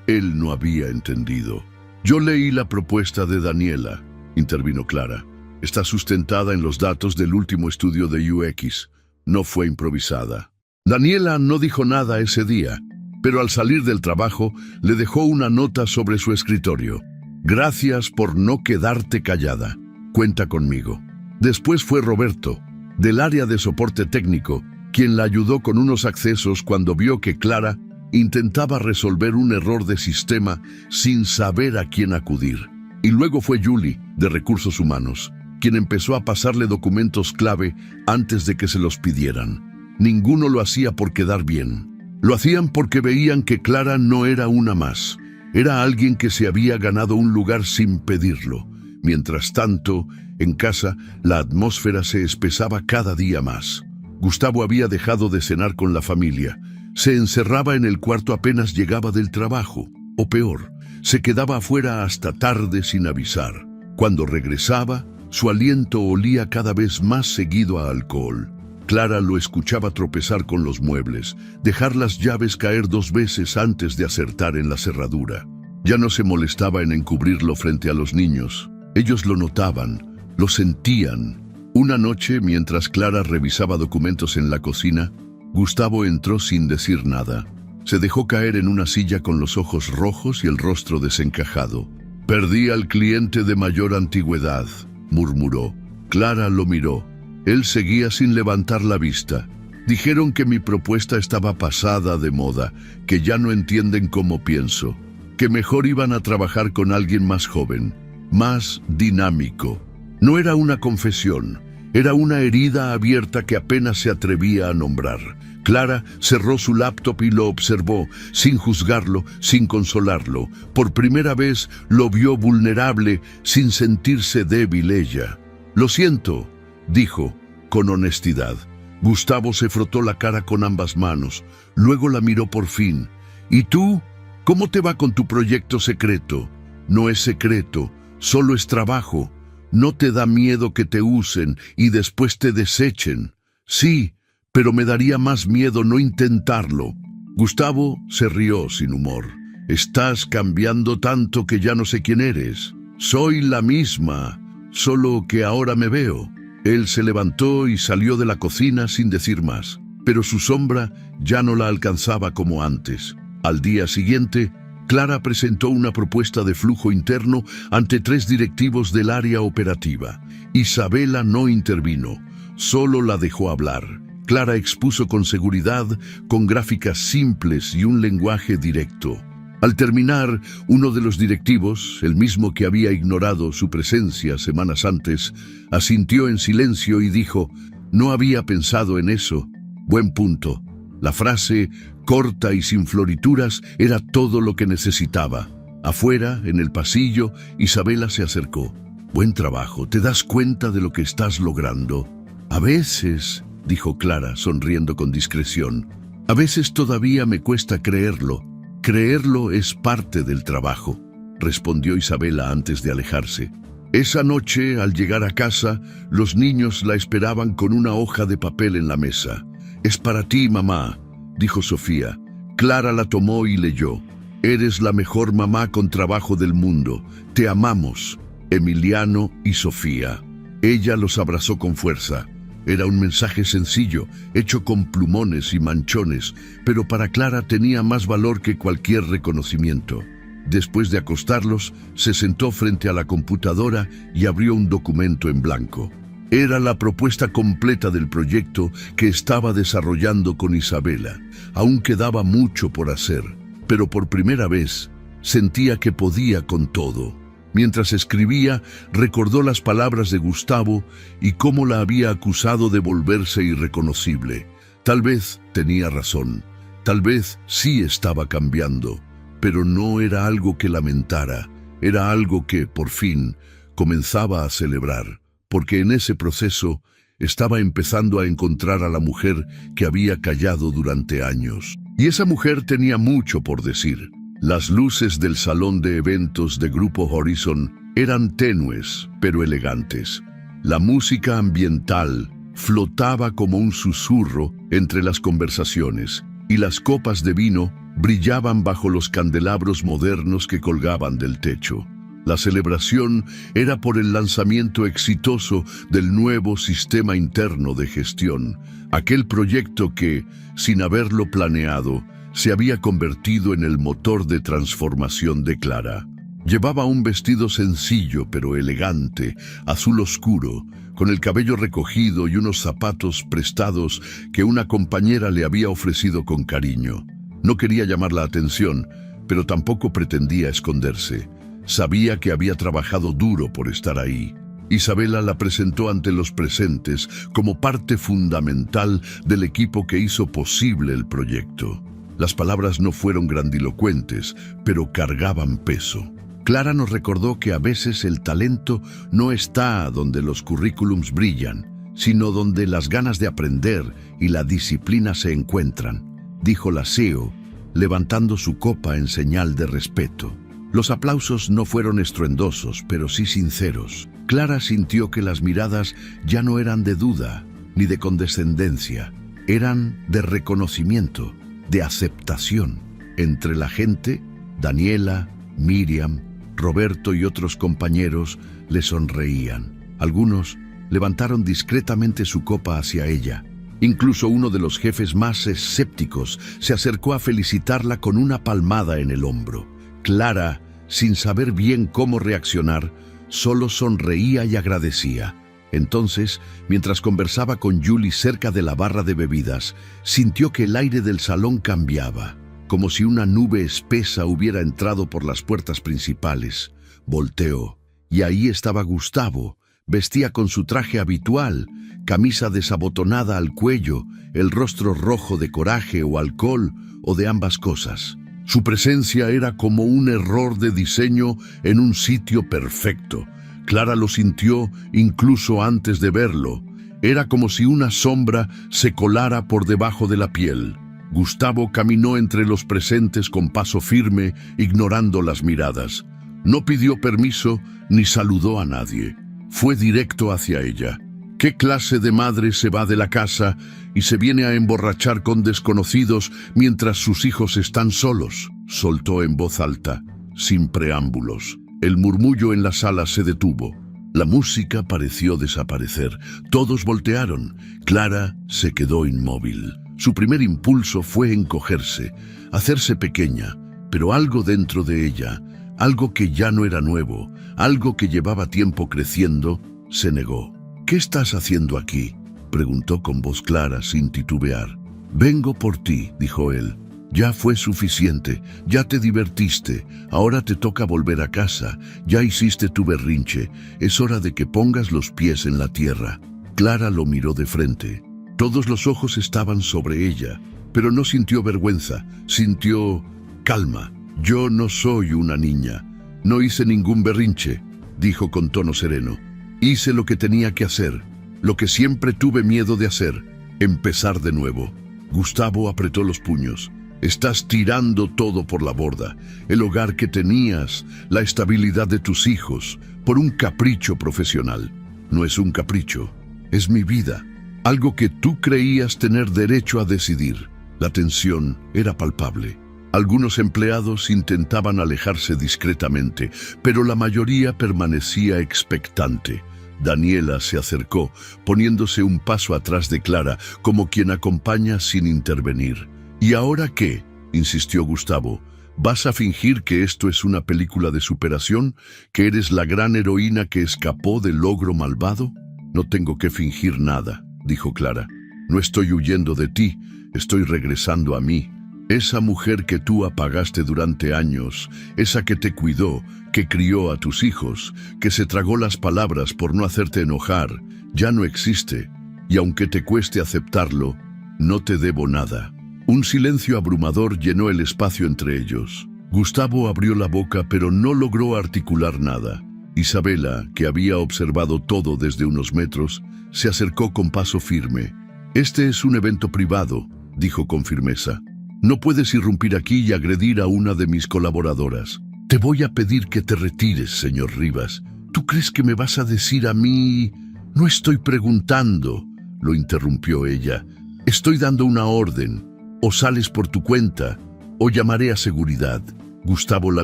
él no había entendido. «Yo leí la propuesta de Daniela», intervino Clara. «Está sustentada en los datos del último estudio de UX. No fue improvisada». Daniela no dijo nada ese día. pero al salir del trabajo le dejó una nota sobre su escritorio. Gracias por no quedarte callada. Cuenta conmigo. Después fue Roberto, del área de soporte técnico, quien la ayudó con unos accesos cuando vio que Clara intentaba resolver un error de sistema sin saber a quién acudir. Y luego fue Julie, de Recursos Humanos, quien empezó a pasarle documentos clave antes de que se los pidieran. Ninguno lo hacía por quedar bien. Lo hacían porque veían que Clara no era una más. Era alguien que se había ganado un lugar sin pedirlo. Mientras tanto, en casa, la atmósfera se espesaba cada día más. Gustavo había dejado de cenar con la familia. Se encerraba en el cuarto apenas llegaba del trabajo. O peor, se quedaba afuera hasta tarde sin avisar. Cuando regresaba, su aliento olía cada vez más seguido a alcohol. Clara lo escuchaba tropezar con los muebles, dejar las llaves caer 2 veces antes de acertar en la cerradura. Ya no se molestaba en encubrirlo frente a los niños. Ellos lo notaban, lo sentían. Una noche, mientras Clara revisaba documentos en la cocina, Gustavo entró sin decir nada. Se dejó caer en una silla con los ojos rojos y el rostro desencajado. «Perdí al cliente de mayor antigüedad», murmuró. Clara lo miró. Él seguía sin levantar la vista. «Dijeron que mi propuesta estaba pasada de moda, que ya no entienden cómo pienso, que mejor iban a trabajar con alguien más joven, más dinámico». No era una confesión, era una herida abierta que apenas se atrevía a nombrar. Clara cerró su laptop y lo observó, sin juzgarlo, sin consolarlo. Por primera vez lo vio vulnerable, sin sentirse débil ella. «Lo siento», dijo, con honestidad. Gustavo se frotó la cara con ambas manos, luego la miró por fin. «¿Y tú? ¿Cómo te va con tu proyecto secreto?» «No es secreto, solo es trabajo. ¿No te da miedo que te usen y después te desechen?» «Sí, pero me daría más miedo no intentarlo». Gustavo se rió sin humor. «Estás cambiando tanto que ya no sé quién eres. Soy la misma, solo que ahora me veo». Él se levantó y salió de la cocina sin decir más, pero su sombra ya no la alcanzaba como antes. Al día siguiente, Clara presentó una propuesta de flujo interno ante 3 directivos del área operativa. Isabela no intervino, solo la dejó hablar. Clara expuso con seguridad, con gráficas simples y un lenguaje directo. Al terminar, uno de los directivos, el mismo que había ignorado su presencia semanas antes, asintió en silencio y dijo: «No había pensado en eso. Buen punto». La frase, corta y sin florituras, era todo lo que necesitaba. Afuera, en el pasillo, Isabela se acercó. «Buen trabajo, ¿te das cuenta de lo que estás logrando?» «A veces», dijo Clara, sonriendo con discreción, «a veces todavía me cuesta creerlo». «Creerlo es parte del trabajo», respondió Isabela antes de alejarse. Esa noche, al llegar a casa, los niños la esperaban con una hoja de papel en la mesa. «Es para ti, mamá», dijo Sofía. Clara la tomó y leyó. «Eres la mejor mamá con trabajo del mundo. Te amamos, Emiliano y Sofía». Ella los abrazó con fuerza. Era un mensaje sencillo, hecho con plumones y manchones, pero para Clara tenía más valor que cualquier reconocimiento. Después de acostarlos, se sentó frente a la computadora y abrió un documento en blanco. Era la propuesta completa del proyecto que estaba desarrollando con Isabela. Aún quedaba mucho por hacer, pero por primera vez sentía que podía con todo. Mientras escribía, recordó las palabras de Gustavo y cómo la había acusado de volverse irreconocible. Tal vez tenía razón, tal vez sí estaba cambiando, pero no era algo que lamentara, era algo que, por fin, comenzaba a celebrar, porque en ese proceso estaba empezando a encontrar a la mujer que había callado durante años. Y esa mujer tenía mucho por decir. Las luces del salón de eventos de Grupo Horizon eran tenues, pero elegantes. La música ambiental flotaba como un susurro entre las conversaciones, y las copas de vino brillaban bajo los candelabros modernos que colgaban del techo. La celebración era por el lanzamiento exitoso del nuevo sistema interno de gestión, aquel proyecto que, sin haberlo planeado, se había convertido en el motor de transformación de Clara. Llevaba un vestido sencillo pero elegante, azul oscuro, con el cabello recogido y unos zapatos prestados que una compañera le había ofrecido con cariño. No quería llamar la atención, pero tampoco pretendía esconderse. Sabía que había trabajado duro por estar ahí. Isabela la presentó ante los presentes como parte fundamental del equipo que hizo posible el proyecto. Las palabras no fueron grandilocuentes, pero cargaban peso. Clara nos recordó que a veces el talento no está donde los currículums brillan, sino donde las ganas de aprender y la disciplina se encuentran, dijo la CEO, levantando su copa en señal de respeto. Los aplausos no fueron estruendosos, pero sí sinceros. Clara sintió que las miradas ya no eran de duda ni de condescendencia, eran de reconocimiento, de aceptación. Entre la gente, Daniela, Miriam, Roberto y otros compañeros le sonreían. Algunos levantaron discretamente su copa hacia ella. Incluso uno de los jefes más escépticos se acercó a felicitarla con una palmada en el hombro. Clara, sin saber bien cómo reaccionar, solo sonreía y agradecía. Entonces, mientras conversaba con Julie cerca de la barra de bebidas, sintió que el aire del salón cambiaba, como si una nube espesa hubiera entrado por las puertas principales. Volteó, y ahí estaba Gustavo. Vestía con su traje habitual, camisa desabotonada al cuello, el rostro rojo de coraje o alcohol, o de ambas cosas. Su presencia era como un error de diseño en un sitio perfecto. Clara lo sintió incluso antes de verlo. Era como si una sombra se colara por debajo de la piel. Gustavo caminó entre los presentes con paso firme, ignorando las miradas. No pidió permiso ni saludó a nadie. Fue directo hacia ella. ¿Qué clase de madre se va de la casa y se viene a emborrachar con desconocidos mientras sus hijos están solos? Soltó en voz alta, sin preámbulos. El murmullo en la sala se detuvo. La música pareció desaparecer. Todos voltearon. Clara se quedó inmóvil. Su primer impulso fue encogerse, hacerse pequeña, pero algo dentro de ella, algo que ya no era nuevo, algo que llevaba tiempo creciendo, se negó. «¿Qué estás haciendo aquí?», preguntó con voz clara, sin titubear. «Vengo por ti», dijo él. «Ya fue suficiente, ya te divertiste, ahora te toca volver a casa, ya hiciste tu berrinche, es hora de que pongas los pies en la tierra». Clara lo miró de frente. Todos los ojos estaban sobre ella, pero no sintió vergüenza, sintió calma. «Yo no soy una niña, no hice ningún berrinche», dijo con tono sereno. «Hice lo que tenía que hacer, lo que siempre tuve miedo de hacer, empezar de nuevo». Gustavo apretó los puños. «Estás tirando todo por la borda, el hogar que tenías, la estabilidad de tus hijos, por un capricho profesional». «No es un capricho, es mi vida, algo que tú creías tener derecho a decidir». La tensión era palpable. Algunos empleados intentaban alejarse discretamente, pero la mayoría permanecía expectante. Daniela se acercó, poniéndose un paso atrás de Clara, como quien acompaña sin intervenir. «¿Y ahora qué?», insistió Gustavo. «¿Vas a fingir que esto es una película de superación? ¿Que eres la gran heroína que escapó del ogro malvado?» «No tengo que fingir nada», dijo Clara. «No estoy huyendo de ti, estoy regresando a mí. Esa mujer que tú apagaste durante años, esa que te cuidó, que crió a tus hijos, que se tragó las palabras por no hacerte enojar, ya no existe, y aunque te cueste aceptarlo, no te debo nada». Un silencio abrumador llenó el espacio entre ellos. Gustavo abrió la boca, pero no logró articular nada. Isabela, que había observado todo desde unos metros, se acercó con paso firme. «Este es un evento privado», dijo con firmeza. «No puedes irrumpir aquí y agredir a una de mis colaboradoras». «Te voy a pedir que te retires, señor Rivas. ¿Tú crees que me vas a decir a mí...?» «No estoy preguntando», lo interrumpió ella. «Estoy dando una orden. O sales por tu cuenta, o llamaré a seguridad». Gustavo la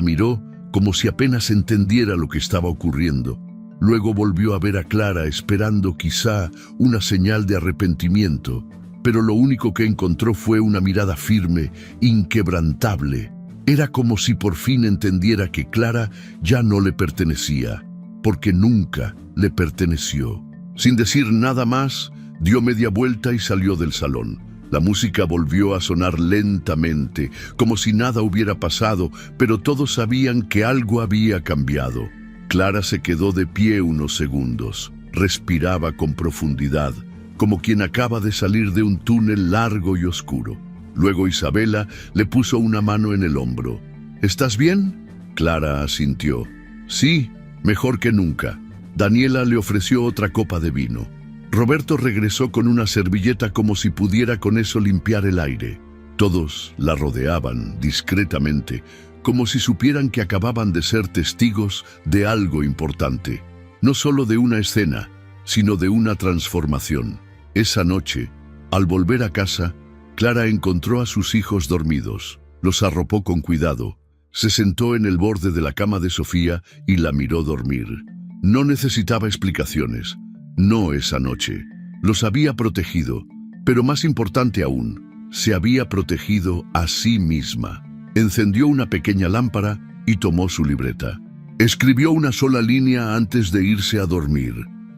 miró como si apenas entendiera lo que estaba ocurriendo. Luego volvió a ver a Clara, esperando quizá una señal de arrepentimiento, pero lo único que encontró fue una mirada firme, inquebrantable. Era como si por fin entendiera que Clara ya no le pertenecía, porque nunca le perteneció. Sin decir nada más, dio media vuelta y salió del salón. La música volvió a sonar lentamente, como si nada hubiera pasado, pero todos sabían que algo había cambiado. Clara se quedó de pie unos segundos. Respiraba con profundidad, como quien acaba de salir de un túnel largo y oscuro. Luego Isabela le puso una mano en el hombro. ¿Estás bien? Clara asintió. Sí, mejor que nunca. Daniela le ofreció otra copa de vino. Roberto regresó con una servilleta como si pudiera con eso limpiar el aire. Todos la rodeaban discretamente, como si supieran que acababan de ser testigos de algo importante. No solo de una escena, sino de una transformación. Esa noche, al volver a casa, Clara encontró a sus hijos dormidos. Los arropó con cuidado. Se sentó en el borde de la cama de Sofía y la miró dormir. No necesitaba explicaciones. No esa noche. Los había protegido, pero más importante aún, se había protegido a sí misma. Encendió una pequeña lámpara y tomó su libreta. Escribió una sola línea antes de irse a dormir.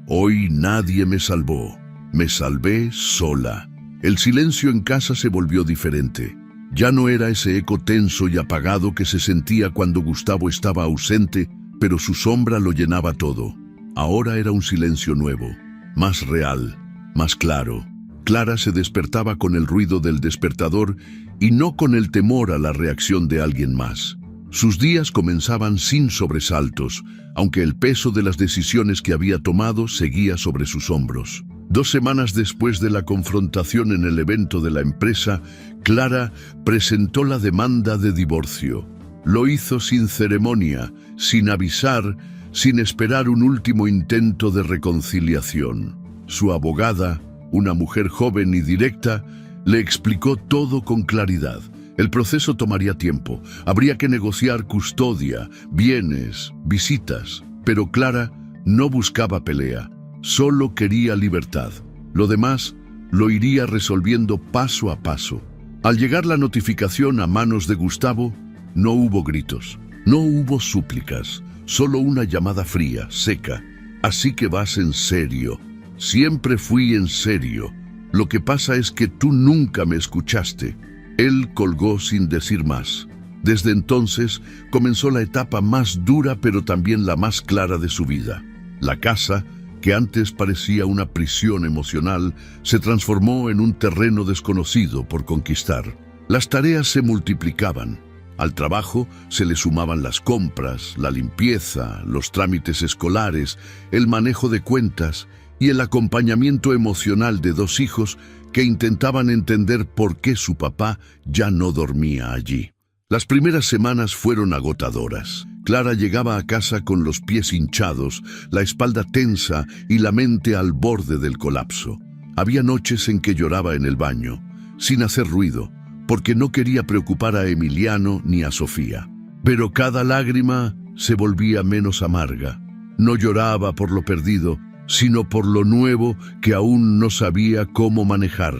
Hoy nadie me salvó. Me salvé sola. El silencio en casa se volvió diferente. Ya no era ese eco tenso y apagado que se sentía cuando Gustavo estaba ausente, pero su sombra lo llenaba todo. Ahora era un silencio nuevo, más real, más claro. Clara se despertaba con el ruido del despertador y no con el temor a la reacción de alguien más. Sus días comenzaban sin sobresaltos, aunque el peso de las decisiones que había tomado seguía sobre sus hombros. 2 semanas después de la confrontación en el evento de la empresa, Clara presentó la demanda de divorcio. Lo hizo sin ceremonia, sin avisar, sin esperar un último intento de reconciliación. Su abogada, una mujer joven y directa, le explicó todo con claridad. El proceso tomaría tiempo, habría que negociar custodia, bienes, visitas, pero Clara no buscaba pelea, solo quería libertad. Lo demás lo iría resolviendo paso a paso. Al llegar la notificación a manos de Gustavo, no hubo gritos, no hubo súplicas, solo una llamada fría, seca. Así que vas en serio. Siempre fui en serio. Lo que pasa es que tú nunca me escuchaste. Él colgó sin decir más. Desde entonces comenzó la etapa más dura pero también la más clara de su vida. La casa, que antes parecía una prisión emocional, se transformó en un terreno desconocido por conquistar. Las tareas se multiplicaban. Al trabajo se le sumaban las compras, la limpieza, los trámites escolares, el manejo de cuentas y el acompañamiento emocional de 2 hijos que intentaban entender por qué su papá ya no dormía allí. Las primeras semanas fueron agotadoras. Clara llegaba a casa con los pies hinchados, la espalda tensa y la mente al borde del colapso. Había noches en que lloraba en el baño, sin hacer ruido, porque no quería preocupar a Emiliano ni a Sofía. Pero cada lágrima se volvía menos amarga. No lloraba por lo perdido, sino por lo nuevo que aún no sabía cómo manejar.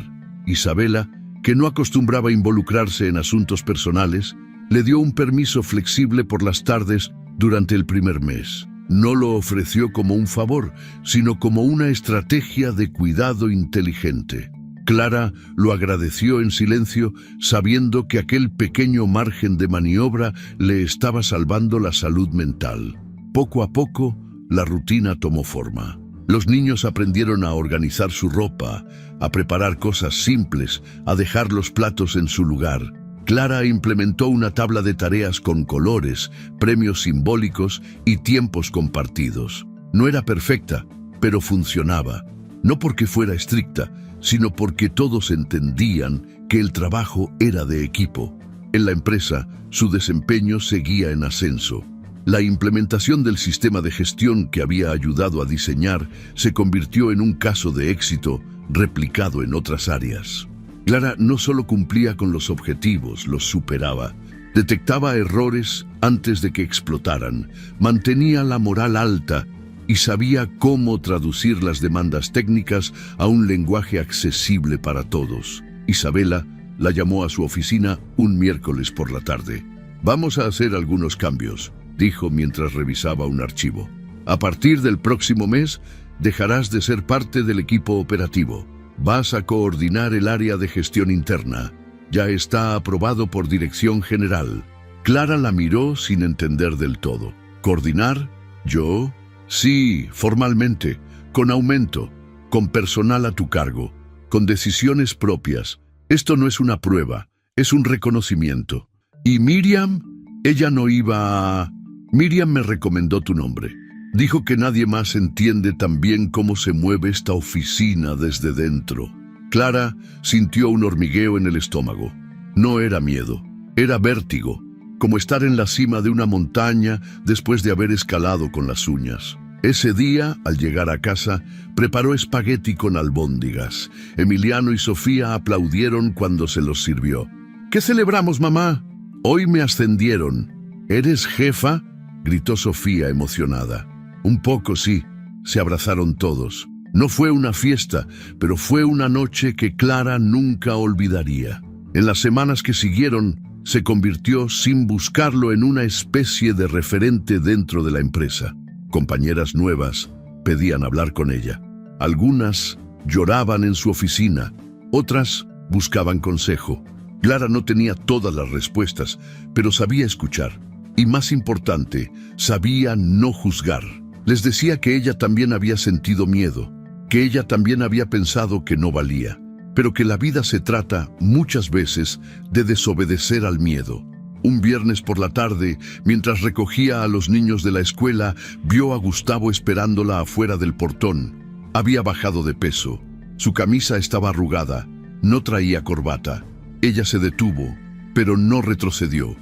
Isabela, que no acostumbraba a involucrarse en asuntos personales, le dio un permiso flexible por las tardes durante el primer mes. No lo ofreció como un favor, sino como una estrategia de cuidado inteligente. Clara lo agradeció en silencio, sabiendo que aquel pequeño margen de maniobra le estaba salvando la salud mental. Poco a poco, la rutina tomó forma. Los niños aprendieron a organizar su ropa, a preparar cosas simples, a dejar los platos en su lugar. Clara implementó una tabla de tareas con colores, premios simbólicos y tiempos compartidos. No era perfecta, pero funcionaba. No porque fuera estricta, sino porque todos entendían que el trabajo era de equipo. En la empresa, su desempeño seguía en ascenso. La implementación del sistema de gestión que había ayudado a diseñar se convirtió en un caso de éxito replicado en otras áreas. Clara no solo cumplía con los objetivos, los superaba. Detectaba errores antes de que explotaran, mantenía la moral alta y sabía cómo traducir las demandas técnicas a un lenguaje accesible para todos. Isabela la llamó a su oficina un miércoles por la tarde. «Vamos a hacer algunos cambios», dijo mientras revisaba un archivo. «A partir del próximo mes, dejarás de ser parte del equipo operativo. Vas a coordinar el área de gestión interna. Ya está aprobado por Dirección General». Clara la miró sin entender del todo. «¿Coordinar? ¿Yo?» «Sí, formalmente, con aumento, con personal a tu cargo, con decisiones propias. Esto no es una prueba, es un reconocimiento». «¿Y Miriam?» «Ella no iba a...» «Miriam me recomendó tu nombre. Dijo que nadie más entiende tan bien cómo se mueve esta oficina desde dentro». Clara sintió un hormigueo en el estómago. No era miedo, era vértigo, como estar en la cima de una montaña después de haber escalado con las uñas. Ese día, al llegar a casa, preparó espagueti con albóndigas. Emiliano y Sofía aplaudieron cuando se los sirvió. «¿Qué celebramos, mamá?» «Hoy me ascendieron». «¿Eres jefa?», gritó Sofía emocionada. «Un poco, sí». Se abrazaron todos. No fue una fiesta, pero fue una noche que Clara nunca olvidaría. En las semanas que siguieron, se convirtió sin buscarlo en una especie de referente dentro de la empresa. Compañeras nuevas pedían hablar con ella. Algunas lloraban en su oficina, otras buscaban consejo. Clara no tenía todas las respuestas, pero sabía escuchar. Y más importante, sabía no juzgar. Les decía que ella también había sentido miedo, que ella también había pensado que no valía, pero que la vida se trata, muchas veces, de desobedecer al miedo. Un viernes por la tarde, mientras recogía a los niños de la escuela, vio a Gustavo esperándola afuera del portón. Había bajado de peso. Su camisa estaba arrugada. No traía corbata. Ella se detuvo, pero no retrocedió.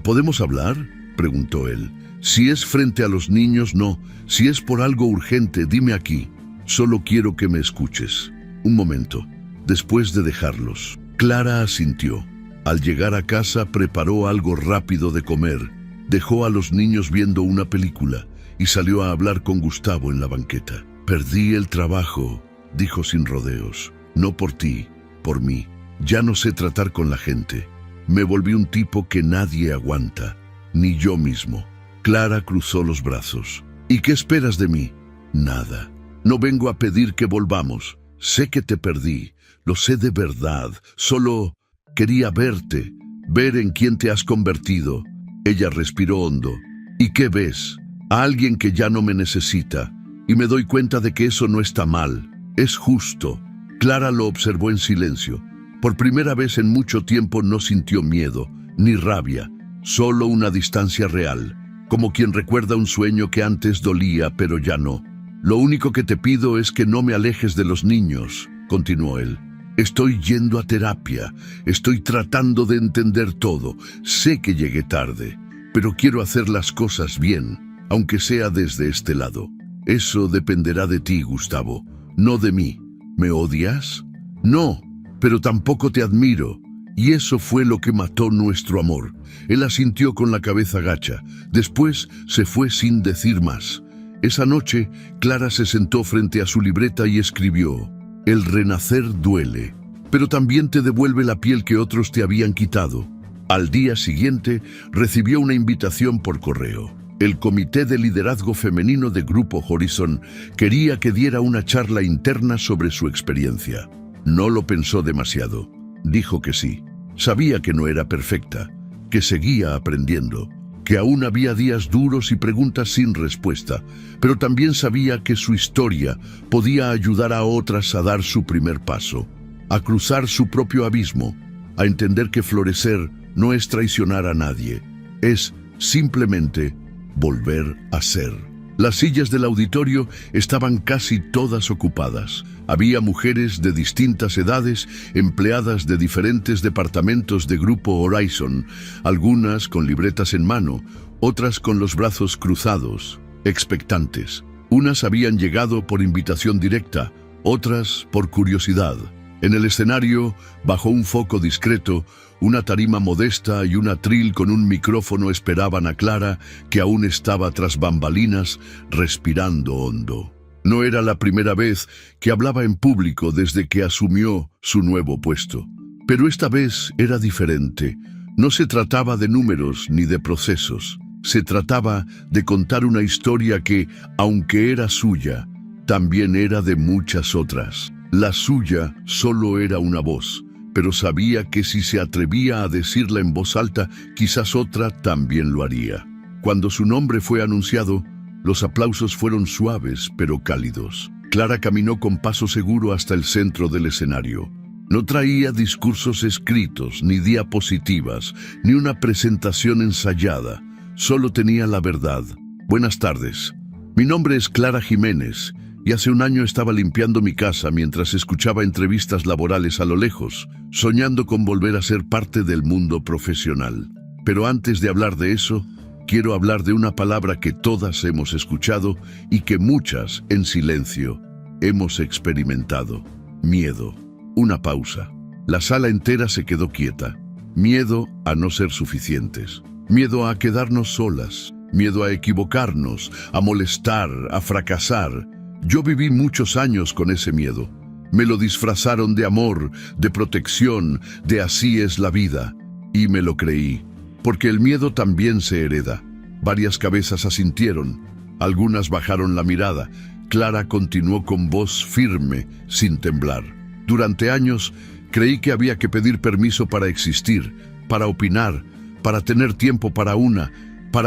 «¿Podemos hablar?», preguntó él. «Si es frente a los niños, no. Si es por algo urgente, dime aquí. Solo quiero que me escuches». «Un momento». Después de dejarlos, Clara asintió. Al llegar a casa, preparó algo rápido de comer, dejó a los niños viendo una película y salió a hablar con Gustavo en la banqueta. «Perdí el trabajo», dijo sin rodeos. «No por ti, por mí. Ya no sé tratar con la gente. Me volví un tipo que nadie aguanta, ni yo mismo». Clara cruzó los brazos. «¿Y qué esperas de mí?». «Nada. No vengo a pedir que volvamos. Sé que te perdí. Lo sé de verdad. Solo quería verte, ver en quién te has convertido». Ella respiró hondo. «¿Y qué ves? A alguien que ya no me necesita. Y me doy cuenta de que eso no está mal. Es justo». Clara lo observó en silencio. Por primera vez en mucho tiempo no sintió miedo, ni rabia, solo una distancia real, como quien recuerda un sueño que antes dolía, pero ya no. «Lo único que te pido es que no me alejes de los niños», continuó él. «Estoy yendo a terapia, estoy tratando de entender todo. Sé que llegué tarde, pero quiero hacer las cosas bien, aunque sea desde este lado. Eso dependerá de ti, Gustavo, no de mí. ¿Me odias?». «No, pero tampoco te admiro». Y eso fue lo que mató nuestro amor. Él asintió con la cabeza gacha. Después se fue sin decir más. Esa noche, Clara se sentó frente a su libreta y escribió: «El renacer duele, pero también te devuelve la piel que otros te habían quitado». Al día siguiente, recibió una invitación por correo. El Comité de Liderazgo Femenino de Grupo Horizon quería que diera una charla interna sobre su experiencia. No lo pensó demasiado. Dijo que sí. Sabía que no era perfecta, que seguía aprendiendo, que aún había días duros y preguntas sin respuesta, pero también sabía que su historia podía ayudar a otras a dar su primer paso, a cruzar su propio abismo, a entender que florecer no es traicionar a nadie, es simplemente volver a ser. Las sillas del auditorio estaban casi todas ocupadas. Había mujeres de distintas edades, empleadas de diferentes departamentos de Grupo Horizon, algunas con libretas en mano, otras con los brazos cruzados, expectantes. Unas habían llegado por invitación directa, otras por curiosidad. En el escenario, bajo un foco discreto, una tarima modesta y un atril con un micrófono esperaban a Clara, que aún estaba tras bambalinas, respirando hondo. No era la primera vez que hablaba en público desde que asumió su nuevo puesto. Pero esta vez era diferente. No se trataba de números ni de procesos. Se trataba de contar una historia que, aunque era suya, también era de muchas otras. La suya solo era una voz, pero sabía que si se atrevía a decirla en voz alta, quizás otra también lo haría. Cuando su nombre fue anunciado, los aplausos fueron suaves pero cálidos. Clara caminó con paso seguro hasta el centro del escenario. No traía discursos escritos, ni diapositivas, ni una presentación ensayada. Solo tenía la verdad. Buenas tardes. Mi nombre es Clara Jiménez, y hace un año estaba limpiando mi casa mientras escuchaba entrevistas laborales a lo lejos, soñando con volver a ser parte del mundo profesional. Pero antes de hablar de eso, quiero hablar de una palabra que todas hemos escuchado y que muchas, en silencio, hemos experimentado. Miedo. Una pausa. La sala entera se quedó quieta. Miedo a no ser suficientes. Miedo a quedarnos solas. Miedo a equivocarnos, a molestar, a fracasar. Yo viví muchos años con ese miedo. Me lo disfrazaron de amor, de protección, de así es la vida. Y me lo creí, porque el miedo también se hereda. Varias cabezas asintieron, algunas bajaron la mirada. Clara continuó con voz firme, sin temblar. Durante años creí que había que pedir permiso para existir, para opinar, para tener tiempo para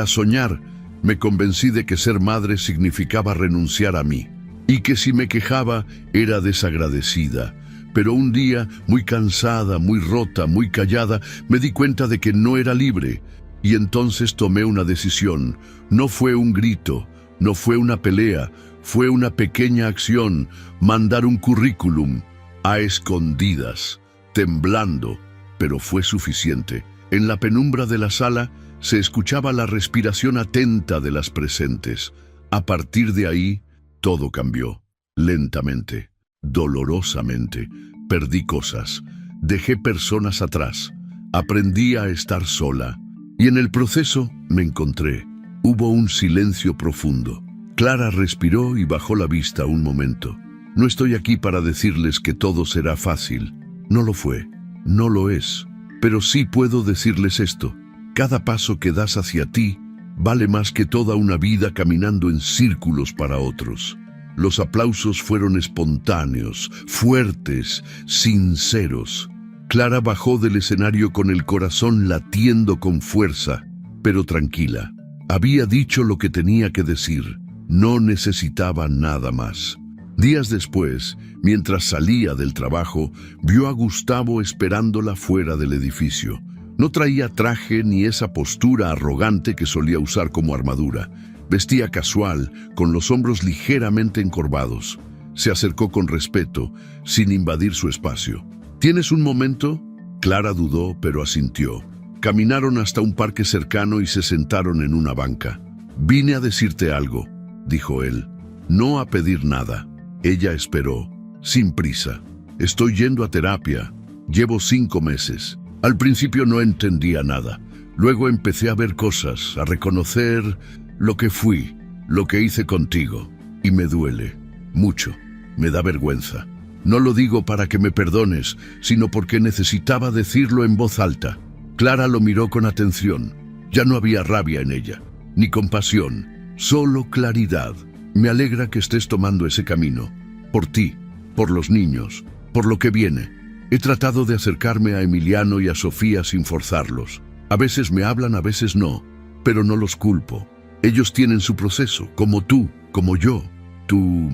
soñar. Me convencí de que ser madre significaba renunciar a mí. Y que si me quejaba, era desagradecida. Pero un día, muy cansada, muy rota, muy callada, me di cuenta de que no era libre. Y entonces tomé una decisión. No fue un grito, no fue una pelea, fue una pequeña acción, mandar un currículum, a escondidas, temblando, pero fue suficiente. En la penumbra de la sala se escuchaba la respiración atenta de las presentes. A partir de ahí, todo cambió, lentamente, dolorosamente. Perdí cosas, dejé personas atrás, aprendí a estar sola. Y en el proceso me encontré. Hubo un silencio profundo. Clara respiró y bajó la vista un momento. No estoy aquí para decirles que todo será fácil. No lo fue, no lo es. Pero sí puedo decirles esto. Cada paso que das hacia ti vale más que toda una vida caminando en círculos para otros. Los aplausos fueron espontáneos, fuertes, sinceros. Clara bajó del escenario con el corazón latiendo con fuerza, pero tranquila. Había dicho lo que tenía que decir. No necesitaba nada más. Días después, mientras salía del trabajo, vio a Gustavo esperándola fuera del edificio. No traía traje ni esa postura arrogante que solía usar como armadura. Vestía casual, con los hombros ligeramente encorvados. Se acercó con respeto, sin invadir su espacio. ¿Tienes un momento? Clara dudó, pero asintió. Caminaron hasta un parque cercano y se sentaron en una banca. «Vine a decirte algo», dijo él. «No a pedir nada». Ella esperó, sin prisa. «Estoy yendo a terapia. Llevo 5 meses. Al principio no entendía nada. Luego empecé a ver cosas, a reconocer lo que fui, lo que hice contigo. Y me duele. Mucho. Me da vergüenza. No lo digo para que me perdones, sino porque necesitaba decirlo en voz alta». Clara lo miró con atención. Ya no había rabia en ella, ni compasión, solo claridad. «Me alegra que estés tomando ese camino. Por ti, por los niños, por lo que viene. He tratado de acercarme a Emiliano y a Sofía sin forzarlos. A veces me hablan, a veces no, pero no los culpo. Ellos tienen su proceso, como tú, como yo. Tú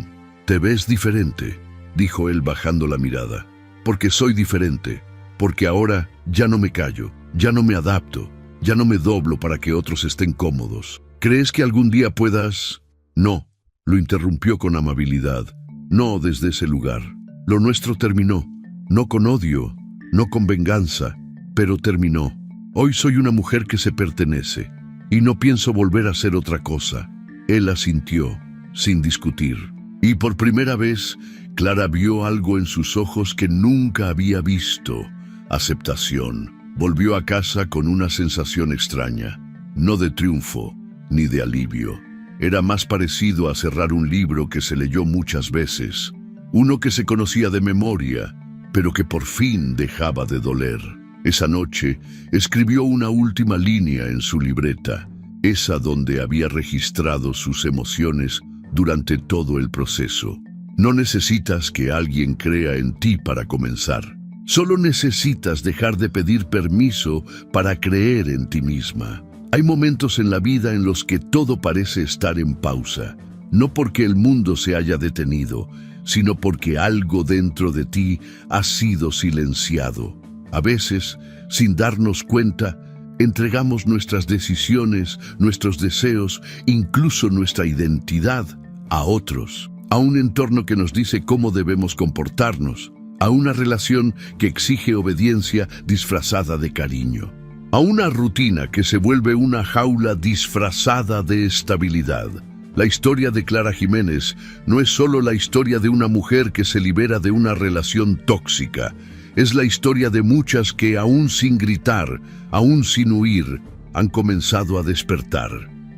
te ves diferente», dijo él bajando la mirada. «Porque soy diferente, porque ahora ya no me callo, ya no me adapto, ya no me doblo para que otros estén cómodos. ¿Crees que algún día puedas...?» «No», lo interrumpió con amabilidad. «No desde ese lugar. Lo nuestro terminó. No con odio, no con venganza, pero terminó. Hoy soy una mujer que se pertenece, y no pienso volver a ser otra cosa». Él asintió, sin discutir. Y por primera vez, Clara vio algo en sus ojos que nunca había visto: aceptación. Volvió a casa con una sensación extraña, no de triunfo ni de alivio. Era más parecido a cerrar un libro que se leyó muchas veces, uno que se conocía de memoria, pero que por fin dejaba de doler. Esa noche escribió una última línea en su libreta, esa donde había registrado sus emociones durante todo el proceso. No necesitas que alguien crea en ti para comenzar. Solo necesitas dejar de pedir permiso para creer en ti misma. Hay momentos en la vida en los que todo parece estar en pausa, no porque el mundo se haya detenido, sino porque algo dentro de ti ha sido silenciado. A veces, sin darnos cuenta, entregamos nuestras decisiones, nuestros deseos, incluso nuestra identidad, a otros, a un entorno que nos dice cómo debemos comportarnos, a una relación que exige obediencia disfrazada de cariño, a una rutina que se vuelve una jaula disfrazada de estabilidad. La historia de Clara Jiménez no es solo la historia de una mujer que se libera de una relación tóxica, es la historia de muchas que, aún sin gritar, aún sin huir, han comenzado a despertar.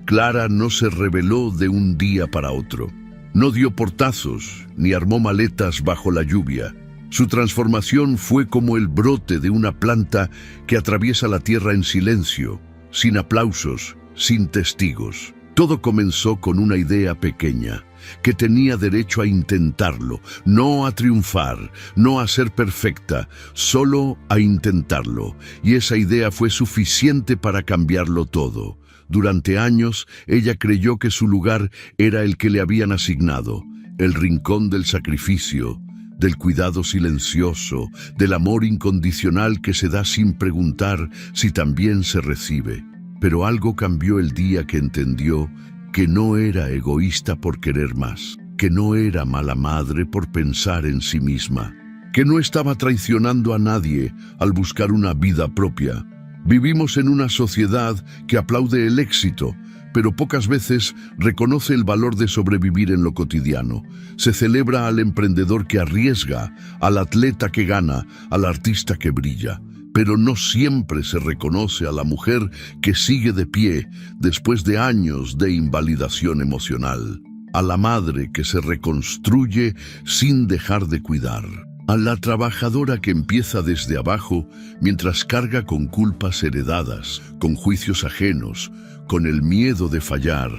Clara no se rebeló de un día para otro. No dio portazos, ni armó maletas bajo la lluvia. Su transformación fue como el brote de una planta que atraviesa la tierra en silencio, sin aplausos, sin testigos. Todo comenzó con una idea pequeña, que tenía derecho a intentarlo, no a triunfar, no a ser perfecta, solo a intentarlo. Y esa idea fue suficiente para cambiarlo todo. Durante años, ella creyó que su lugar era el que le habían asignado, el rincón del sacrificio, del cuidado silencioso, del amor incondicional que se da sin preguntar si también se recibe. Pero algo cambió el día que entendió que no era egoísta por querer más, que no era mala madre por pensar en sí misma, que no estaba traicionando a nadie al buscar una vida propia. Vivimos en una sociedad que aplaude el éxito, pero pocas veces reconoce el valor de sobrevivir en lo cotidiano. Se celebra al emprendedor que arriesga, al atleta que gana, al artista que brilla. Pero no siempre se reconoce a la mujer que sigue de pie después de años de invalidación emocional, a la madre que se reconstruye sin dejar de cuidar, a la trabajadora que empieza desde abajo mientras carga con culpas heredadas, con juicios ajenos, con el miedo de fallar.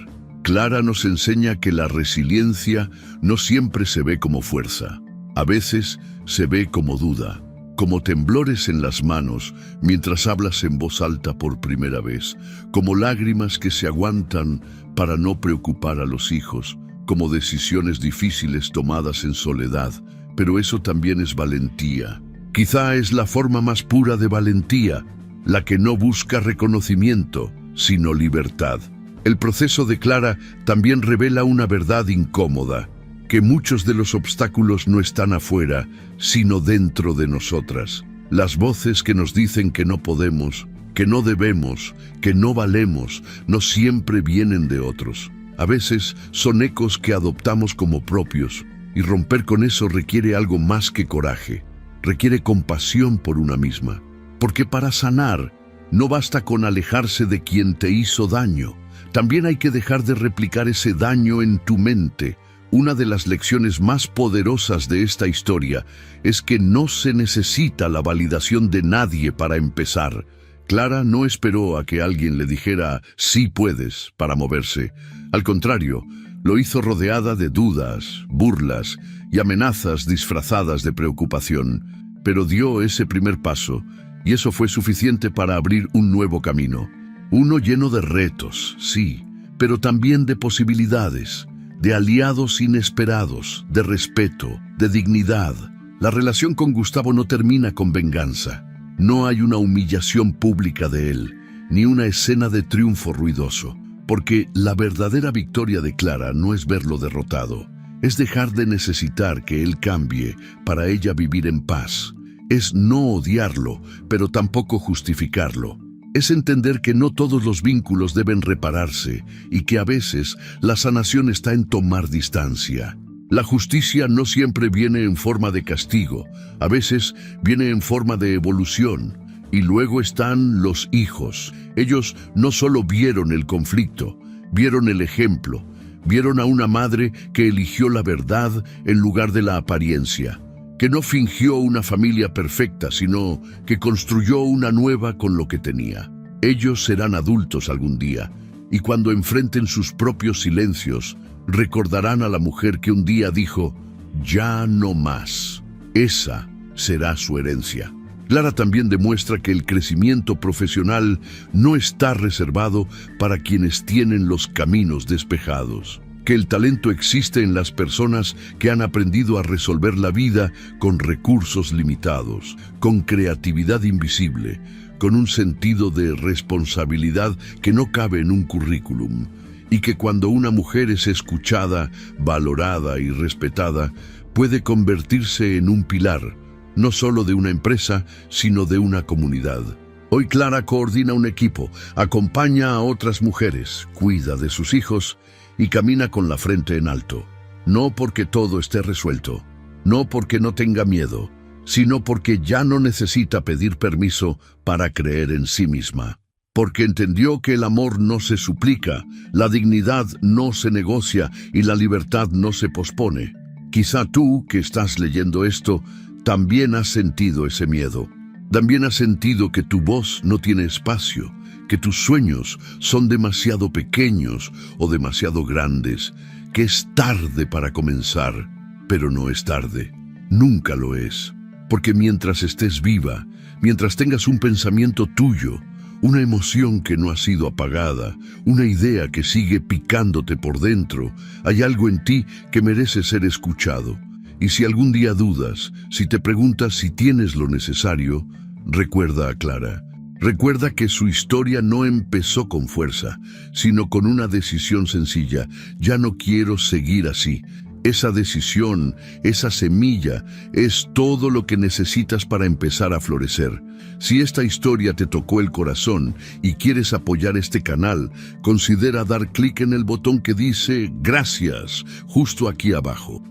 Clara nos enseña que la resiliencia no siempre se ve como fuerza. A veces se ve como duda, como temblores en las manos mientras hablas en voz alta por primera vez, como lágrimas que se aguantan para no preocupar a los hijos, como decisiones difíciles tomadas en soledad. Pero eso también es valentía. Quizá es la forma más pura de valentía, la que no busca reconocimiento, sino libertad. El proceso de Clara también revela una verdad incómoda, que muchos de los obstáculos no están afuera, sino dentro de nosotras. Las voces que nos dicen que no podemos, que no debemos, que no valemos, no siempre vienen de otros. A veces son ecos que adoptamos como propios, y romper con eso requiere algo más que coraje, requiere compasión por una misma. Porque para sanar, no basta con alejarse de quien te hizo daño, también hay que dejar de replicar ese daño en tu mente. Una de las lecciones más poderosas de esta historia es que no se necesita la validación de nadie para empezar. Clara no esperó a que alguien le dijera «sí puedes» para moverse. Al contrario, lo hizo rodeada de dudas, burlas y amenazas disfrazadas de preocupación. Pero dio ese primer paso, y eso fue suficiente para abrir un nuevo camino. Uno lleno de retos, sí, pero también de posibilidades, de aliados inesperados, de respeto, de dignidad. La relación con Gustavo no termina con venganza. No hay una humillación pública de él, ni una escena de triunfo ruidoso. Porque la verdadera victoria de Clara no es verlo derrotado, es dejar de necesitar que él cambie para ella vivir en paz. Es no odiarlo, pero tampoco justificarlo. Es entender que no todos los vínculos deben repararse y que a veces la sanación está en tomar distancia. La justicia no siempre viene en forma de castigo, a veces viene en forma de evolución. Y luego están los hijos. Ellos no solo vieron el conflicto, vieron el ejemplo, vieron a una madre que eligió la verdad en lugar de la apariencia, que no fingió una familia perfecta, sino que construyó una nueva con lo que tenía. Ellos serán adultos algún día, y cuando enfrenten sus propios silencios, recordarán a la mujer que un día dijo, ya no más. Esa será su herencia. Clara también demuestra que el crecimiento profesional no está reservado para quienes tienen los caminos despejados, que el talento existe en las personas que han aprendido a resolver la vida con recursos limitados, con creatividad invisible, con un sentido de responsabilidad que no cabe en un currículum, y que cuando una mujer es escuchada, valorada y respetada, puede convertirse en un pilar, no solo de una empresa, sino de una comunidad. Hoy Clara coordina un equipo, acompaña a otras mujeres, cuida de sus hijos y camina con la frente en alto. No porque todo esté resuelto, no porque no tenga miedo, sino porque ya no necesita pedir permiso para creer en sí misma. Porque entendió que el amor no se suplica, la dignidad no se negocia y la libertad no se pospone. Quizá tú, que estás leyendo esto, también has sentido ese miedo. También has sentido que tu voz no tiene espacio, que tus sueños son demasiado pequeños o demasiado grandes, que es tarde para comenzar, pero no es tarde. Nunca lo es. Porque mientras estés viva, mientras tengas un pensamiento tuyo, una emoción que no ha sido apagada, una idea que sigue picándote por dentro, hay algo en ti que merece ser escuchado. Y si algún día dudas, si te preguntas si tienes lo necesario, recuerda a Clara. Recuerda que su historia no empezó con fuerza, sino con una decisión sencilla. Ya no quiero seguir así. Esa decisión, esa semilla, es todo lo que necesitas para empezar a florecer. Si esta historia te tocó el corazón y quieres apoyar este canal, considera dar clic en el botón que dice Gracias, justo aquí abajo.